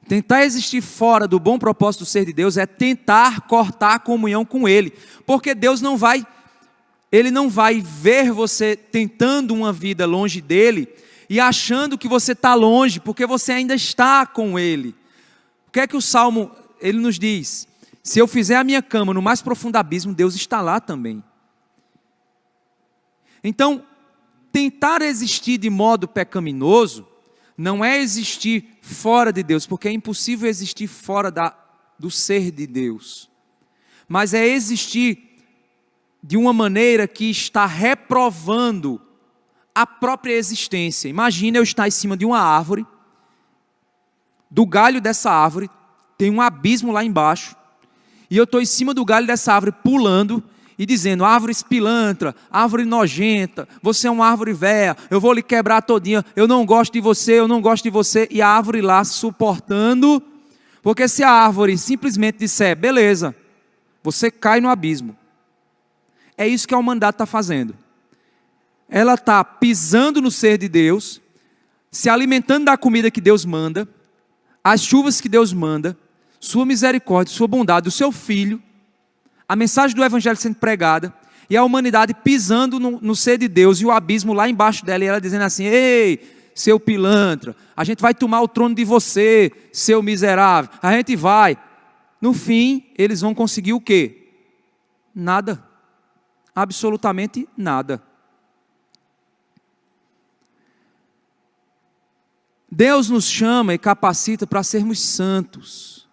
Tentar existir fora do bom propósito do ser de Deus é tentar cortar a comunhão com Ele, porque Deus Ele não vai ver você tentando uma vida longe dEle e achando que você está longe, porque você ainda está com Ele. O que é que o Salmo, ele nos diz? Se eu fizer a minha cama no mais profundo abismo, Deus está lá também. Então, tentar existir de modo pecaminoso não é existir fora de Deus, porque é impossível existir fora do ser de Deus. Mas é existir de uma maneira que está reprovando a própria existência. Imagina eu estar em cima de uma árvore, do galho dessa árvore, tem um abismo lá embaixo, e eu estou em cima do galho dessa árvore pulando, e dizendo, árvore pilantra, árvore nojenta, você é uma árvore velha, eu vou lhe quebrar todinha, eu não gosto de você, eu não gosto de você, e a árvore lá suportando, porque se a árvore simplesmente disser, beleza, você cai no abismo. É isso que a humanidade está fazendo. Ela está pisando no ser de Deus, se alimentando da comida que Deus manda, as chuvas que Deus manda, sua misericórdia, sua bondade, o seu Filho, a mensagem do Evangelho sendo pregada, e a humanidade pisando no ser de Deus, e o abismo lá embaixo dela, e ela dizendo assim, ei, seu pilantra, a gente vai tomar o trono de você, seu miserável, a gente vai. No fim, eles vão conseguir o quê? Nada, absolutamente nada. Deus nos chama e capacita para sermos santos.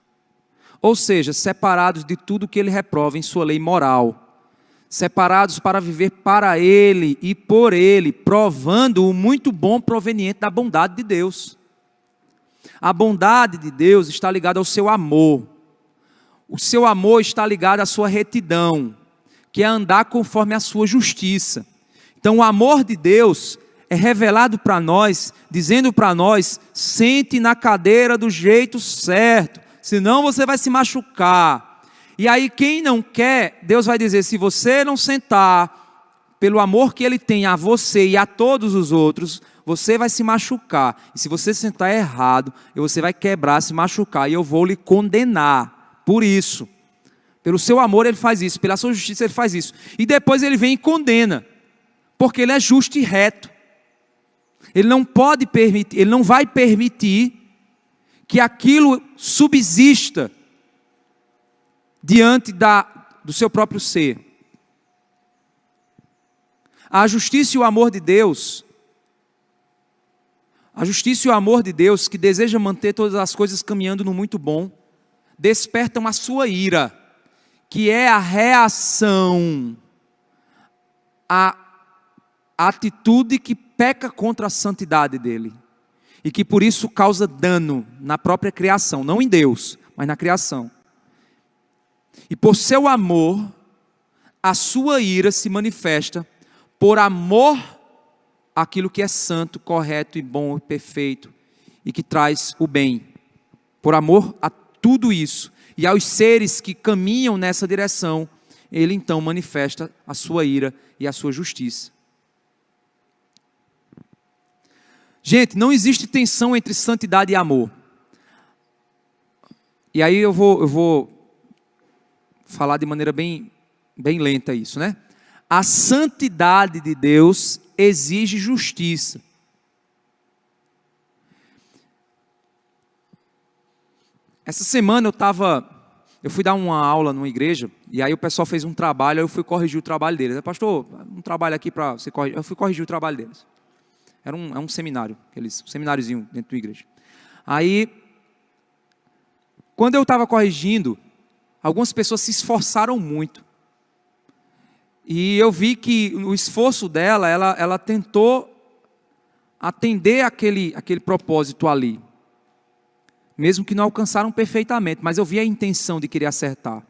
Ou seja, separados de tudo que ele reprova em sua lei moral, separados para viver para ele e por ele, provando o muito bom proveniente da bondade de Deus. A bondade de Deus está ligada ao seu amor. O seu amor está ligado à sua retidão, que é andar conforme a sua justiça. Então o amor de Deus é revelado para nós, dizendo para nós: sente na cadeira do jeito certo, senão você vai se machucar. E aí quem não quer, Deus vai dizer: se você não sentar, pelo amor que Ele tem a você e a todos os outros, você vai se machucar. E se você sentar errado, você vai quebrar, se machucar, e eu vou lhe condenar. Por isso, pelo seu amor Ele faz isso, pela sua justiça Ele faz isso. E depois Ele vem e condena, porque Ele é justo e reto. Ele não pode permitir, Ele não vai permitir que aquilo subsista diante do seu próprio ser. A justiça e o amor de Deus, que deseja manter todas as coisas caminhando no muito bom, despertam a sua ira, que é a reação à atitude que peca contra a santidade dele, e que por isso causa dano na própria criação, não em Deus, mas na criação. E por seu amor, a sua ira se manifesta por amor àquilo que é santo, correto e bom e perfeito, e que traz o bem, por amor a tudo isso, e aos seres que caminham nessa direção, Ele então manifesta a sua ira e a sua justiça. Gente, não existe tensão entre santidade e amor. E aí eu vou falar de maneira bem lenta isso, né? A santidade de Deus exige justiça. Essa semana eu fui dar uma aula numa igreja, e aí o pessoal fez um trabalho, aí eu fui corrigir o trabalho deles. Pastor, um trabalho aqui para você corrigir. Eu fui corrigir o trabalho deles. Era um seminário, um semináriozinho dentro da igreja. Aí, quando eu estava corrigindo, algumas pessoas se esforçaram muito. E eu vi que o esforço dela, ela tentou atender aquele propósito ali. Mesmo que não alcançaram perfeitamente, mas eu vi a intenção de querer acertar.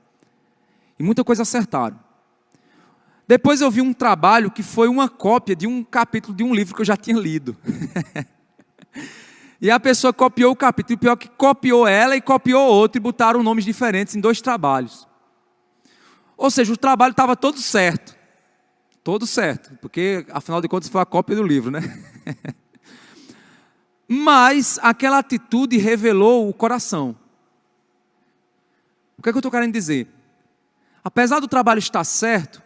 E muita coisa acertaram. Depois eu vi um trabalho que foi uma cópia de um capítulo de um livro que eu já tinha lido. E a pessoa copiou o capítulo, e pior que copiou ela e copiou outro, e botaram nomes diferentes em 2 trabalhos. Ou seja, o trabalho estava todo certo, porque afinal de contas foi a cópia do livro, né? Mas aquela atitude revelou o coração. O que é que eu estou querendo dizer? Apesar do trabalho estar certo,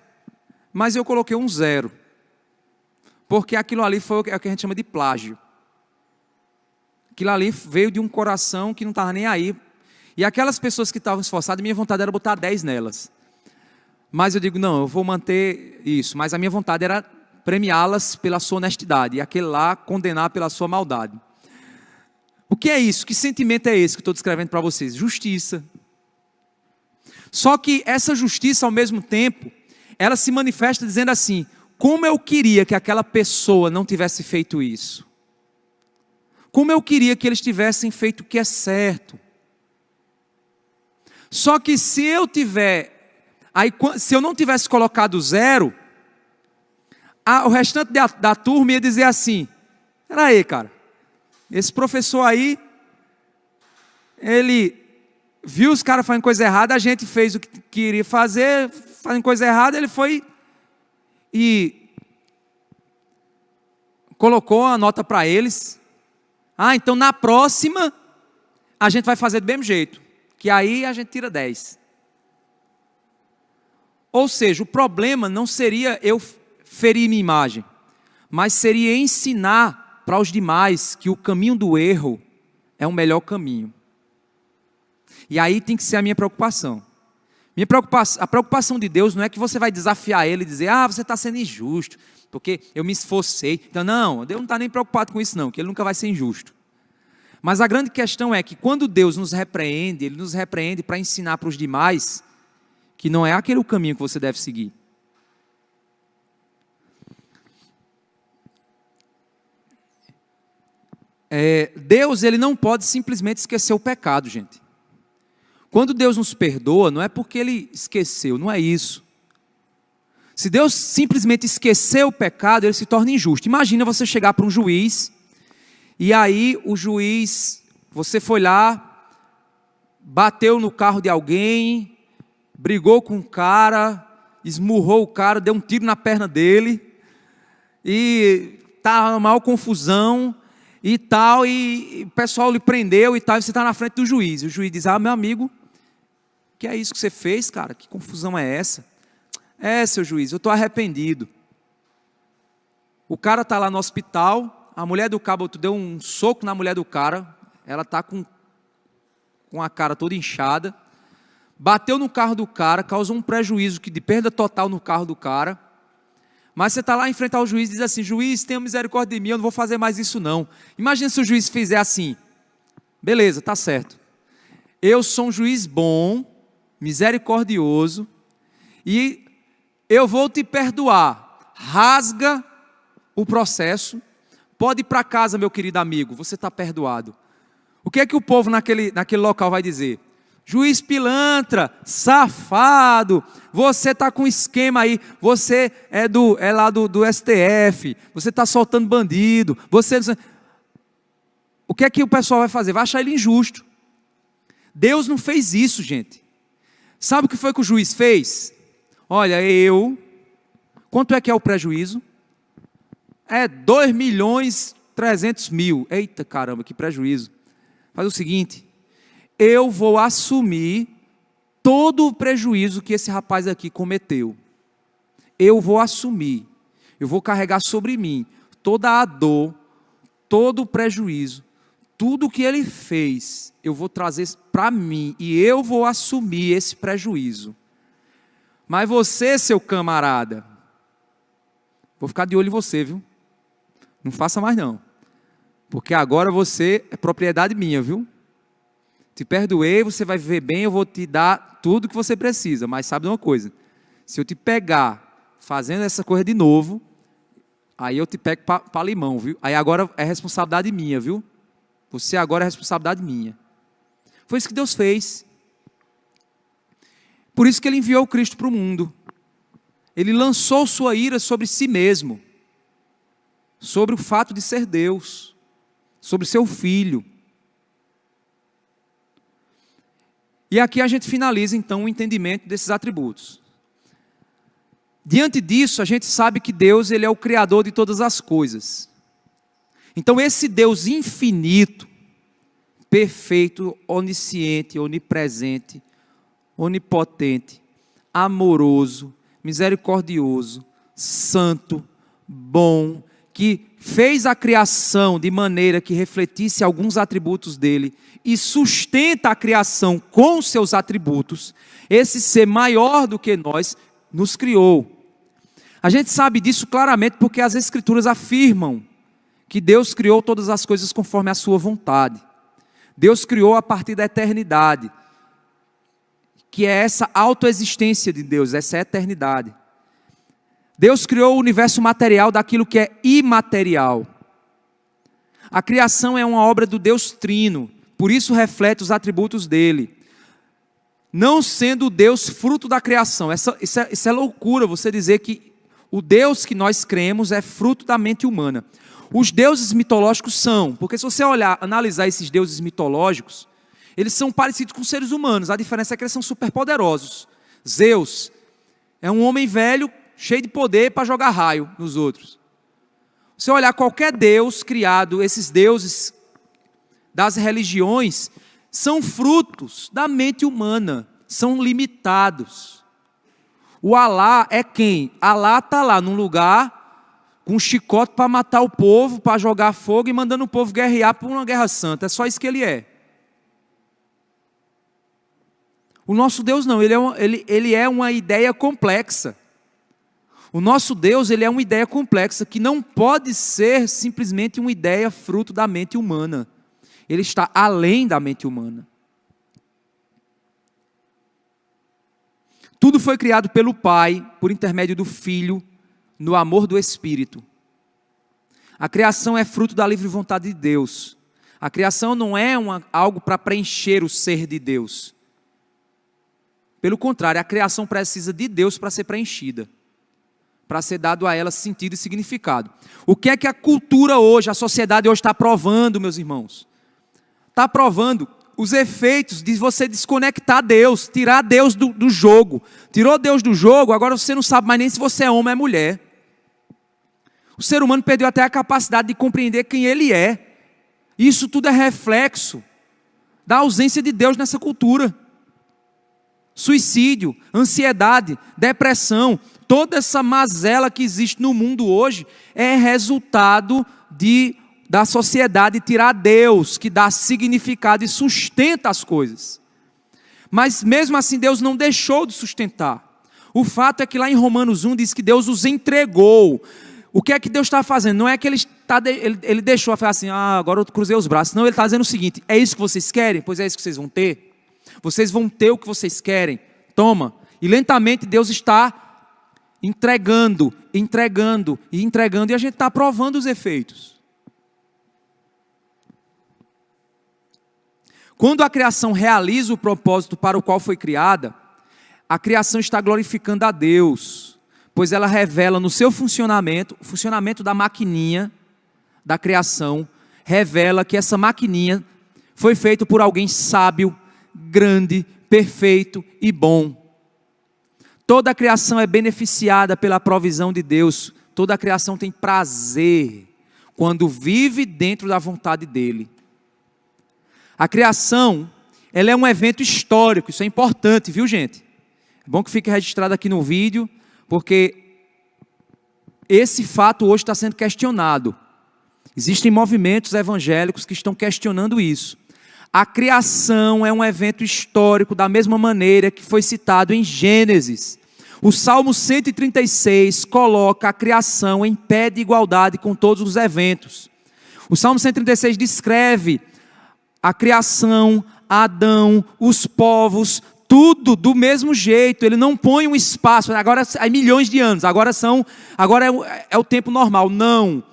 mas eu coloquei um 0. Porque aquilo ali foi o que a gente chama de plágio. Aquilo ali veio de um coração que não estava nem aí. E aquelas pessoas que estavam esforçadas, minha vontade era botar 10 nelas. Mas eu digo, não, eu vou manter isso. Mas a minha vontade era premiá-las pela sua honestidade. E aquele lá condenar pela sua maldade. O que é isso? Que sentimento é esse que eu estou descrevendo para vocês? Justiça. Só que essa justiça, ao mesmo tempo, ela se manifesta dizendo assim: como eu queria que aquela pessoa não tivesse feito isso. Como eu queria que eles tivessem feito o que é certo. Só que se eu não tivesse colocado 0, o restante da turma ia dizer assim: espera aí, cara, esse professor aí, ele viu os caras fazendo coisa errada, a gente fez o que queria fazer, fazendo coisa errada, ele foi e colocou a nota para eles. Então na próxima a gente vai fazer do mesmo jeito, que aí a gente tira 10. Ou seja, o problema não seria eu ferir minha imagem, mas seria ensinar para os demais que o caminho do erro é o melhor caminho. E aí tem que ser a minha preocupação. A preocupação de Deus não é que você vai desafiar Ele e dizer: você está sendo injusto, porque eu me esforcei. Então não, Deus não está nem preocupado com isso não, que Ele nunca vai ser injusto. Mas a grande questão é que quando Deus nos repreende, Ele nos repreende para ensinar para os demais que não é aquele o caminho que você deve seguir. Deus, Ele não pode simplesmente esquecer o pecado, gente. Quando Deus nos perdoa, não é porque Ele esqueceu, não é isso. Se Deus simplesmente esquecer o pecado, Ele se torna injusto. Imagina você chegar para um juiz, e aí o juiz, você foi lá, bateu no carro de alguém, brigou com o cara, esmurrou o cara, deu um tiro na perna dele, e tá uma maior confusão, e tal, e o pessoal lhe prendeu e tal, e você está na frente do juiz, e o juiz diz, meu amigo, que é isso que você fez, cara, que confusão é essa? Seu juiz, eu estou arrependido. O cara está lá no hospital, a mulher do cabo, tu deu um soco na mulher do cara, ela está com a cara toda inchada, bateu no carro do cara, causou um prejuízo de perda total no carro do cara, mas você está lá enfrentar o juiz e diz assim, juiz, tenha misericórdia de mim, eu não vou fazer mais isso não. Imagina se o juiz fizer assim, beleza, está certo, eu sou um juiz bom, misericordioso, e eu vou te perdoar, rasga o processo, pode ir para casa, meu querido amigo, você está perdoado. O que é que o povo naquele local vai dizer? Juiz pilantra, safado, você está com esquema aí, você é lá do STF, você está soltando bandido, o que é que o pessoal vai fazer? Vai achar ele injusto. Deus não fez isso, gente. Sabe o que foi que o juiz fez? Olha, quanto é que é o prejuízo? 2.300.000, eita caramba, que prejuízo. Faz o seguinte, eu vou assumir todo o prejuízo que esse rapaz aqui cometeu. Eu vou assumir, eu vou carregar sobre mim toda a dor, todo o prejuízo, tudo que ele fez, eu vou trazer para mim e eu vou assumir esse prejuízo. Mas você, seu camarada, vou ficar de olho em você, viu? Não faça mais não, porque agora você é propriedade minha, viu? Te perdoei, você vai viver bem, eu vou te dar tudo que você precisa, mas sabe de uma coisa, se eu te pegar fazendo essa coisa de novo, aí eu te pego para limão, viu? Aí agora é responsabilidade minha, viu? Você agora é responsabilidade minha. Foi isso que Deus fez. Por isso que Ele enviou o Cristo para o mundo. Ele lançou sua ira sobre si mesmo, sobre o fato de ser Deus, sobre seu Filho. E aqui a gente finaliza então o entendimento desses atributos. Diante disso, a gente sabe que Deus, Ele é o Criador de todas as coisas. Então esse Deus infinito, perfeito, onisciente, onipresente, onipotente, amoroso, misericordioso, santo, bom, que fez a criação de maneira que refletisse alguns atributos dele e sustenta a criação com seus atributos, esse ser maior do que nós nos criou. A gente sabe disso claramente porque as Escrituras afirmam que Deus criou todas as coisas conforme a sua vontade. Deus criou a partir da eternidade, que é essa autoexistência de Deus, essa eternidade. Deus criou o universo material daquilo que é imaterial. A criação é uma obra do Deus Trino, por isso reflete os atributos dele. Não sendo Deus fruto da criação. Isso é loucura, você dizer que o Deus que nós cremos é fruto da mente humana. Os deuses mitológicos são, porque se você analisar esses deuses mitológicos, eles são parecidos com seres humanos, a diferença é que eles são superpoderosos. Zeus é um homem velho, cheio de poder para jogar raio nos outros. Se olhar qualquer deus criado, esses deuses das religiões, são frutos da mente humana, são limitados. O Alá é quem? Alá está lá num lugar com um chicote para matar o povo, para jogar fogo e mandando o povo guerrear por uma guerra santa. É só isso que ele é. O nosso Deus não, ele é uma ideia complexa. O nosso Deus, ele é uma ideia complexa que não pode ser simplesmente uma ideia fruto da mente humana. Ele está além da mente humana. Tudo foi criado pelo Pai, por intermédio do Filho, no amor do Espírito. A criação é fruto da livre vontade de Deus. A criação não é algo para preencher o ser de Deus. Pelo contrário, a criação precisa de Deus para ser preenchida, para ser dado a ela sentido e significado. O que é que a cultura hoje, a sociedade hoje está provando, meus irmãos? Está provando os efeitos de você desconectar Deus, tirar Deus do jogo. Tirou Deus do jogo, agora você não sabe mais nem se você é homem ou é mulher. O ser humano perdeu até a capacidade de compreender quem ele é. Isso tudo é reflexo da ausência de Deus nessa cultura. Suicídio, ansiedade, depressão, toda essa mazela que existe no mundo hoje é resultado da sociedade tirar Deus, que dá significado e sustenta as coisas. Mas mesmo assim Deus não deixou de sustentar. O fato é que lá em Romanos 1 diz que Deus os entregou. O que é que Deus está fazendo? Não é que ele deixou a falar assim, agora eu cruzei os braços. Não, ele está dizendo o seguinte, é isso que vocês querem? Pois é isso que vocês vão ter. Vocês vão ter o que vocês querem. Toma. E lentamente Deus está entregando, e a gente está provando os efeitos. Quando a criação realiza o propósito para o qual foi criada, a criação está glorificando a Deus, pois ela revela no seu funcionamento, o funcionamento da maquininha da criação, revela que essa maquininha foi feita por alguém sábio, grande, perfeito e bom. Toda a criação é beneficiada pela provisão de Deus. Toda a criação tem prazer quando vive dentro da vontade dEle. A criação, ela é um evento histórico, isso é importante, viu, gente? É bom que fique registrado aqui no vídeo, porque esse fato hoje está sendo questionado. Existem movimentos evangélicos que estão questionando isso. A criação é um evento histórico da mesma maneira que foi citado em Gênesis. O Salmo 136 coloca a criação em pé de igualdade com todos os eventos. O Salmo 136 descreve a criação, Adão, os povos, tudo do mesmo jeito. Ele não põe um espaço, agora há milhões de anos, agora é o tempo normal. Não.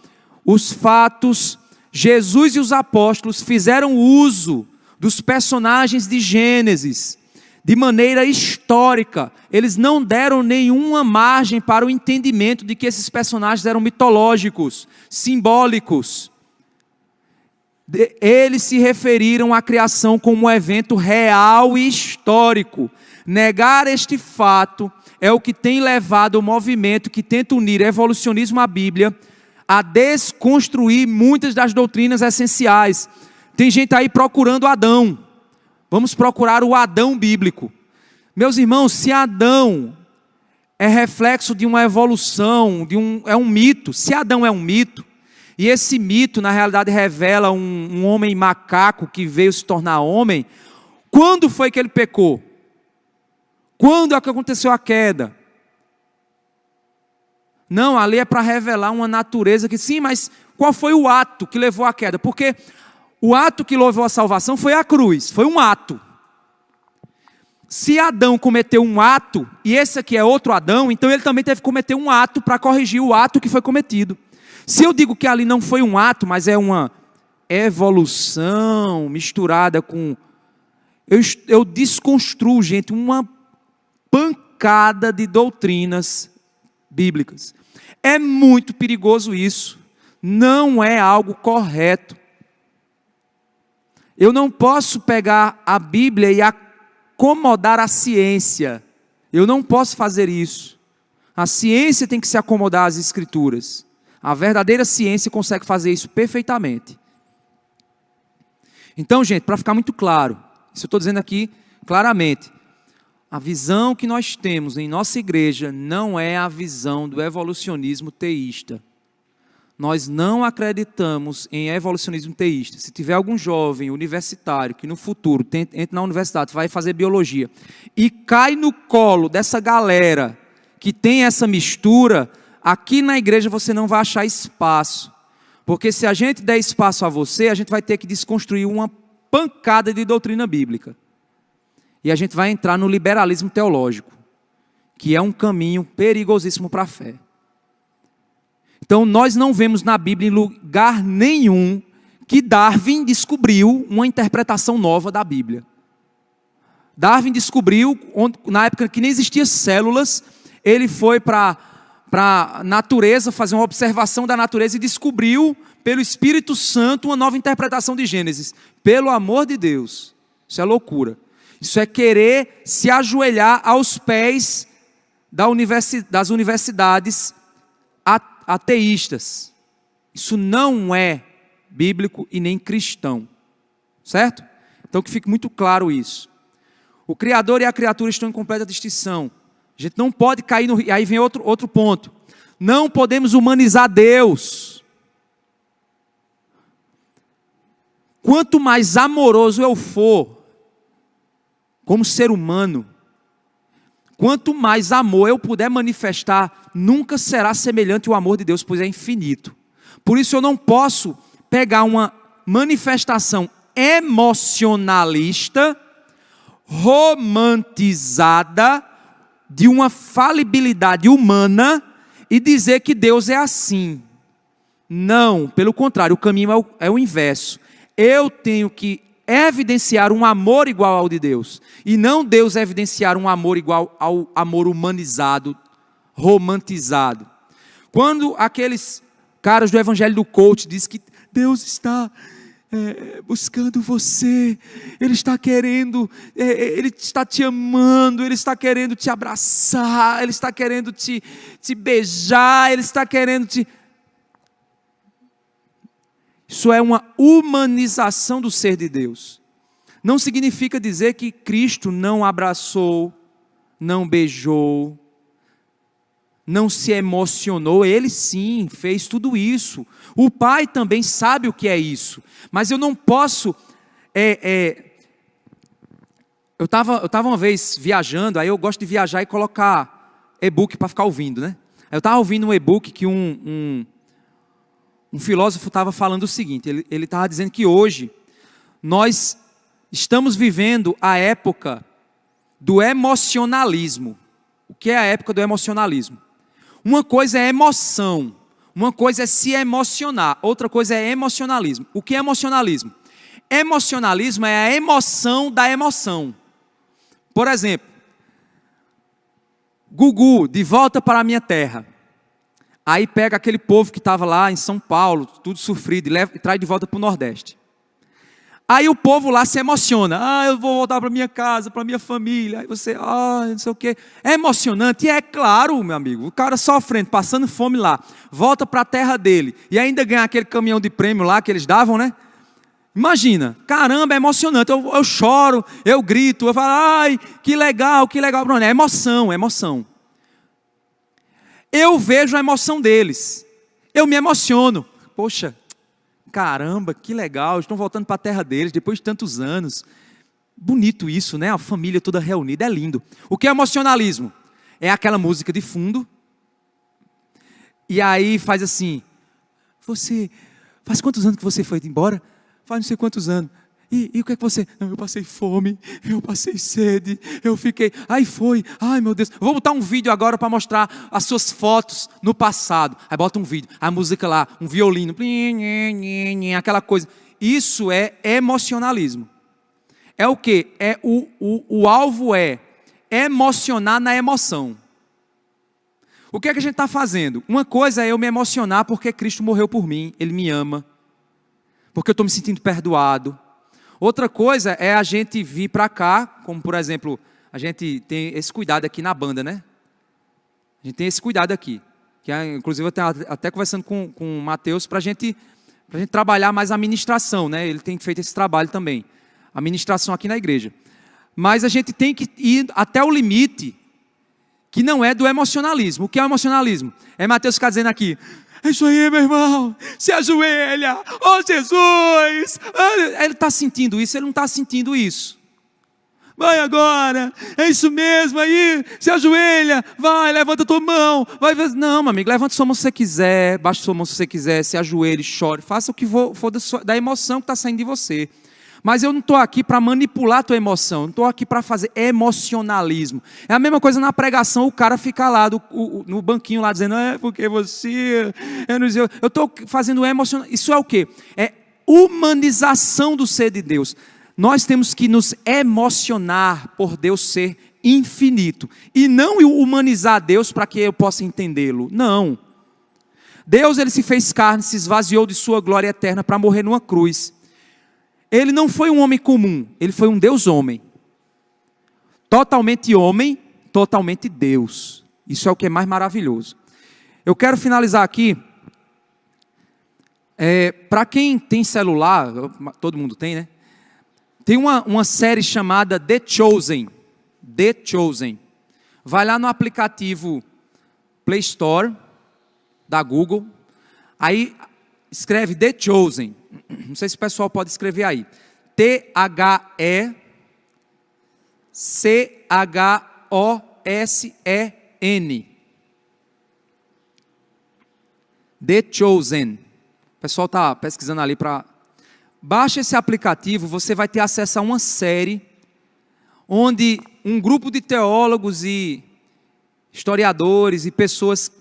Os fatos, Jesus e os apóstolos fizeram uso dos personagens de Gênesis de maneira histórica. Eles não deram nenhuma margem para o entendimento de que esses personagens eram mitológicos, simbólicos. Eles se referiram à criação como um evento real e histórico. Negar este fato é o que tem levado o movimento que tenta unir evolucionismo à Bíblia a desconstruir muitas das doutrinas essenciais. Tem gente aí procurando Adão. Vamos procurar o Adão bíblico. Meus irmãos, se Adão é reflexo de uma evolução, é um mito. Se Adão é um mito, e esse mito na realidade revela um homem macaco que veio se tornar homem, quando foi que ele pecou? Quando é que aconteceu a queda? Não, ali é para revelar uma natureza que sim, mas qual foi o ato que levou à queda? Porque o ato que levou à salvação foi a cruz, foi um ato. Se Adão cometeu um ato, e esse aqui é outro Adão, então ele também teve que cometer um ato para corrigir o ato que foi cometido. Se eu digo que ali não foi um ato, mas é uma evolução misturada com... Eu desconstruo, gente, uma pancada de doutrinas bíblicas. É muito perigoso isso. Não é algo correto. Eu não posso pegar a Bíblia e acomodar a ciência. Eu não posso fazer isso. A ciência tem que se acomodar às Escrituras. A verdadeira ciência consegue fazer isso perfeitamente. Então, gente, para ficar muito claro, isso eu estou dizendo aqui claramente, a visão que nós temos em nossa igreja não é a visão do evolucionismo teísta. Nós não acreditamos em evolucionismo teísta. Se tiver algum jovem universitário que no futuro entra na universidade, vai fazer biologia e cai no colo dessa galera que tem essa mistura, aqui na igreja você não vai achar espaço. Porque se a gente der espaço a você, a gente vai ter que desconstruir uma pancada de doutrina bíblica. E a gente vai entrar no liberalismo teológico, que é um caminho perigosíssimo para a fé. Então nós não vemos na Bíblia em lugar nenhum que Darwin descobriu uma interpretação nova da Bíblia. Darwin descobriu, na época que nem existiam células, ele foi para a natureza, fazer uma observação da natureza e descobriu, pelo Espírito Santo, uma nova interpretação de Gênesis. Pelo amor de Deus, isso é loucura. Isso é querer se ajoelhar aos pés das universidades ateístas. Isso não é bíblico e nem cristão, certo? Então que fique muito claro isso. O Criador e a criatura estão em completa distinção. A gente não pode cair no... E aí vem outro ponto. Não podemos humanizar Deus. Quanto mais amoroso eu for, como ser humano, quanto mais amor eu puder manifestar, nunca será semelhante ao amor de Deus, pois é infinito. Por isso eu não posso pegar uma manifestação emocionalista, romantizada, de uma falibilidade humana, e dizer que Deus é assim. Não, pelo contrário, o caminho é o inverso. Eu tenho que evidenciar um amor igual ao de Deus, e não Deus evidenciar um amor igual ao amor humanizado, romantizado. Quando aqueles caras do evangelho do coach dizem que Deus está buscando você, Ele está querendo, Ele está te amando, Ele está querendo te abraçar, Ele está querendo te beijar, Ele está querendo te... Isso é uma humanização do ser de Deus. Não significa dizer que Cristo não abraçou, não beijou, não se emocionou. Ele sim fez tudo isso. O Pai também sabe o que é isso. Mas eu não posso... Eu estava uma vez viajando, aí eu gosto de viajar e colocar e-book para ficar ouvindo, né? Eu estava ouvindo um e-book que um filósofo estava falando o seguinte, ele estava dizendo que hoje nós estamos vivendo a época do emocionalismo. O que é a época do emocionalismo? Uma coisa é emoção, uma coisa é se emocionar, outra coisa é emocionalismo. O que é emocionalismo? Emocionalismo é a emoção da emoção. Por exemplo, Gugu, De Volta para a Minha Terra. Aí pega aquele povo que estava lá em São Paulo, tudo sofrido, e traz de volta para o Nordeste. Aí o povo lá se emociona. Eu vou voltar para minha casa, para minha família. Aí você, não sei o quê. É emocionante? E é claro, meu amigo. O cara sofrendo, passando fome lá. Volta para a terra dele. E ainda ganha aquele caminhão de prêmio lá que eles davam, né? Imagina. Caramba, é emocionante. Eu choro, eu grito, eu falo, ai, que legal, que legal. Pronto, é emoção, é emoção. Eu vejo a emoção deles. Eu me emociono. Poxa, caramba, que legal. Estão voltando para a terra deles depois de tantos anos. Bonito isso, né? A família toda reunida, é lindo. O que é emocionalismo? É aquela música de fundo. E aí faz assim. Você, faz quantos anos que você foi embora? Faz não sei quantos anos. E o que é que você... Não, eu passei fome, eu passei sede, eu fiquei... Ai meu Deus. Vou botar um vídeo agora para mostrar as suas fotos no passado. Aí bota um vídeo, a música lá, um violino, aquela coisa. Isso é emocionalismo. É o quê? O alvo é emocionar na emoção. O que é que a gente está fazendo? Uma coisa é eu me emocionar porque Cristo morreu por mim, Ele me ama, porque eu estou me sentindo perdoado. Outra coisa é a gente vir para cá, como por exemplo, a gente tem esse cuidado aqui na banda, né? A gente tem esse cuidado aqui. Que inclusive eu estou até conversando com o Mateus para a gente trabalhar mais a ministração, né? Ele tem feito esse trabalho também. A ministração aqui na igreja. Mas a gente tem que ir até o limite que não é do emocionalismo. O que é o emocionalismo? É Mateus ficar dizendo aqui... É isso aí, meu irmão, se ajoelha, Jesus, ele está sentindo isso, ele não está sentindo isso. vai agora, é isso mesmo, aí se ajoelha, vai, levanta a tua mão, vai. Não, meu amigo, levanta sua mão se você quiser, baixa sua mão se você quiser, se ajoelhe, chore, faça o que for da emoção que está saindo de você. Mas eu não estou aqui para manipular a tua emoção, não estou aqui para fazer emocionalismo. É a mesma coisa na pregação, o cara fica lá no banquinho lá dizendo, porque você... Eu estou fazendo emocionalismo. Isso é o quê? É humanização do ser de Deus. Nós temos que nos emocionar por Deus ser infinito. E não humanizar Deus para que eu possa entendê-lo. Não. Deus, ele se fez carne, se esvaziou de sua glória eterna para morrer numa cruz. Ele não foi um homem comum, ele foi um Deus homem. Totalmente homem, totalmente Deus. Isso é o que é mais maravilhoso. Eu quero finalizar aqui. Para quem tem celular, todo mundo tem, né? Tem uma série chamada The Chosen. The Chosen. Vai lá no aplicativo Play Store da Google. Aí escreve The Chosen. Não sei se o pessoal pode escrever aí. THECHOSEN. The Chosen. O pessoal está pesquisando ali para... Baixa esse aplicativo, você vai ter acesso a uma série onde um grupo de teólogos e historiadores e pessoas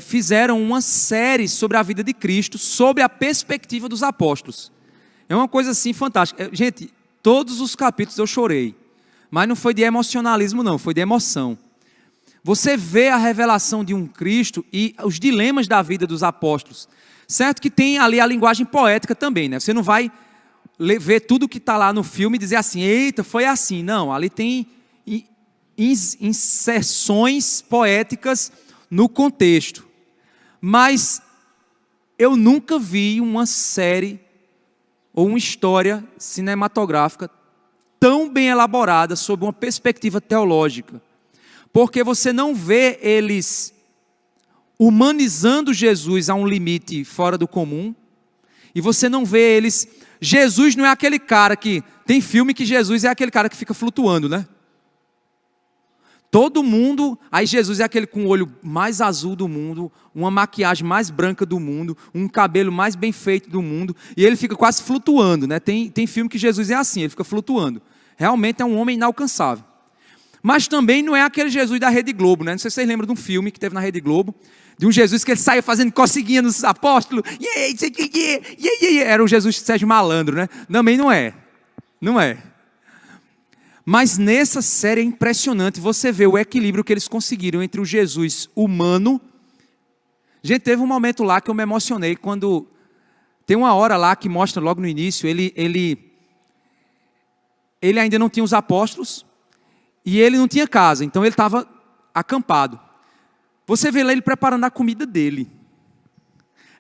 fizeram uma série sobre a vida de Cristo, sob a perspectiva dos apóstolos. É uma coisa assim fantástica. Gente, todos os capítulos eu chorei, mas não foi de emocionalismo não, foi de emoção. Você vê a revelação de um Cristo e os dilemas da vida dos apóstolos. Certo que tem ali a linguagem poética também, né? Você não vai ver tudo que está lá no filme e dizer assim, eita, foi assim. Não, ali tem inserções poéticas no contexto. Mas eu nunca vi uma série ou uma história cinematográfica tão bem elaborada sob uma perspectiva teológica. Porque você não vê eles humanizando Jesus a um limite fora do comum. E você não vê eles... Jesus não é aquele cara que... Tem filme que Jesus é aquele cara que fica flutuando, né? Todo mundo... Aí Jesus é aquele com o olho mais azul do mundo, uma maquiagem mais branca do mundo, um cabelo mais bem feito do mundo, e ele fica quase flutuando, né? Tem filme que Jesus é assim, ele fica flutuando. Realmente é um homem inalcançável. Mas também não é aquele Jesus da Rede Globo, né? Não sei se vocês lembram de um filme que teve na Rede Globo, de um Jesus que ele saia fazendo coceguinha nos apóstolos. Era o Jesus Sérgio Malandro, né? Também não é. Não é. Mas nessa série é impressionante você vê o equilíbrio que eles conseguiram entre o Jesus humano. Gente, teve um momento lá que eu me emocionei quando... Tem uma hora lá que mostra logo no início, ele ainda não tinha os apóstolos e ele não tinha casa, então ele estava acampado. Você vê lá ele preparando a comida dele.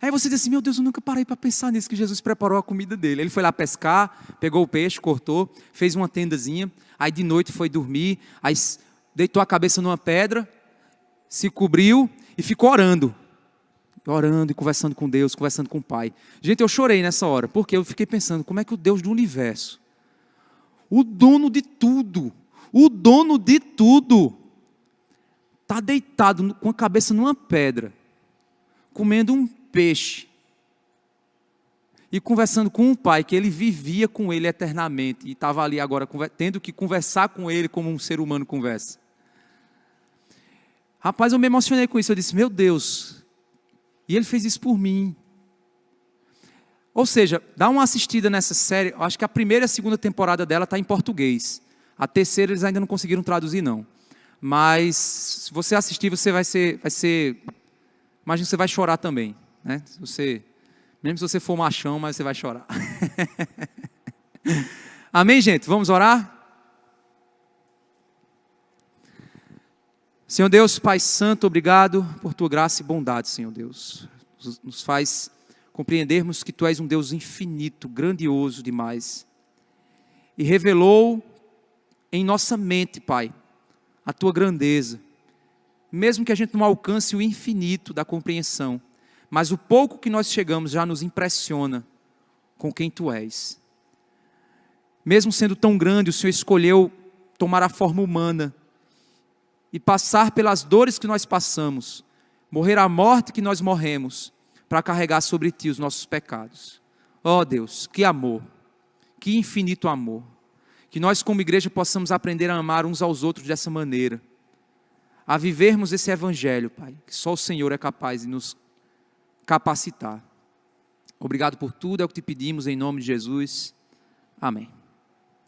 Aí você diz assim, meu Deus, eu nunca parei para pensar nisso, que Jesus preparou a comida dele. Ele foi lá pescar, pegou o peixe, cortou, fez uma tendazinha, aí de noite foi dormir, aí deitou a cabeça numa pedra, se cobriu e ficou orando. Orando e conversando com Deus, conversando com o Pai. Gente, eu chorei nessa hora, porque eu fiquei pensando, como é que o Deus do universo, o dono de tudo, está deitado com a cabeça numa pedra, comendo um peixe e conversando com um pai que ele vivia com ele eternamente e estava ali agora tendo que conversar com ele como um ser humano conversa. Rapaz, eu me emocionei com isso, eu disse, meu Deus, e ele fez isso por mim. Ou seja, dá uma assistida nessa série, eu acho que a primeira e a segunda temporada dela está em português, a terceira eles ainda não conseguiram traduzir não. Mas se você assistir, você vai ser, imagina que você vai chorar também, né? Mesmo se você for machão, mas você vai chorar. Amém, gente? Vamos orar? Senhor Deus, Pai Santo, obrigado por Tua graça e bondade, Senhor Deus. Nos faz compreendermos que Tu és um Deus infinito, grandioso demais. E revelou em nossa mente, Pai, a Tua grandeza, mesmo que a gente não alcance o infinito da compreensão, mas o pouco que nós chegamos já nos impressiona com quem Tu és. mesmo sendo tão grande, o Senhor escolheu tomar a forma humana e passar pelas dores que nós passamos, morrer a morte que nós morremos, para carregar sobre ti os nossos pecados. Ó Deus, que amor, que infinito amor, que nós como igreja possamos aprender a amar uns aos outros dessa maneira, a vivermos esse evangelho, Pai, que só o Senhor é capaz de nos capacitar. Obrigado por tudo, é o que te pedimos em nome de Jesus. Amém.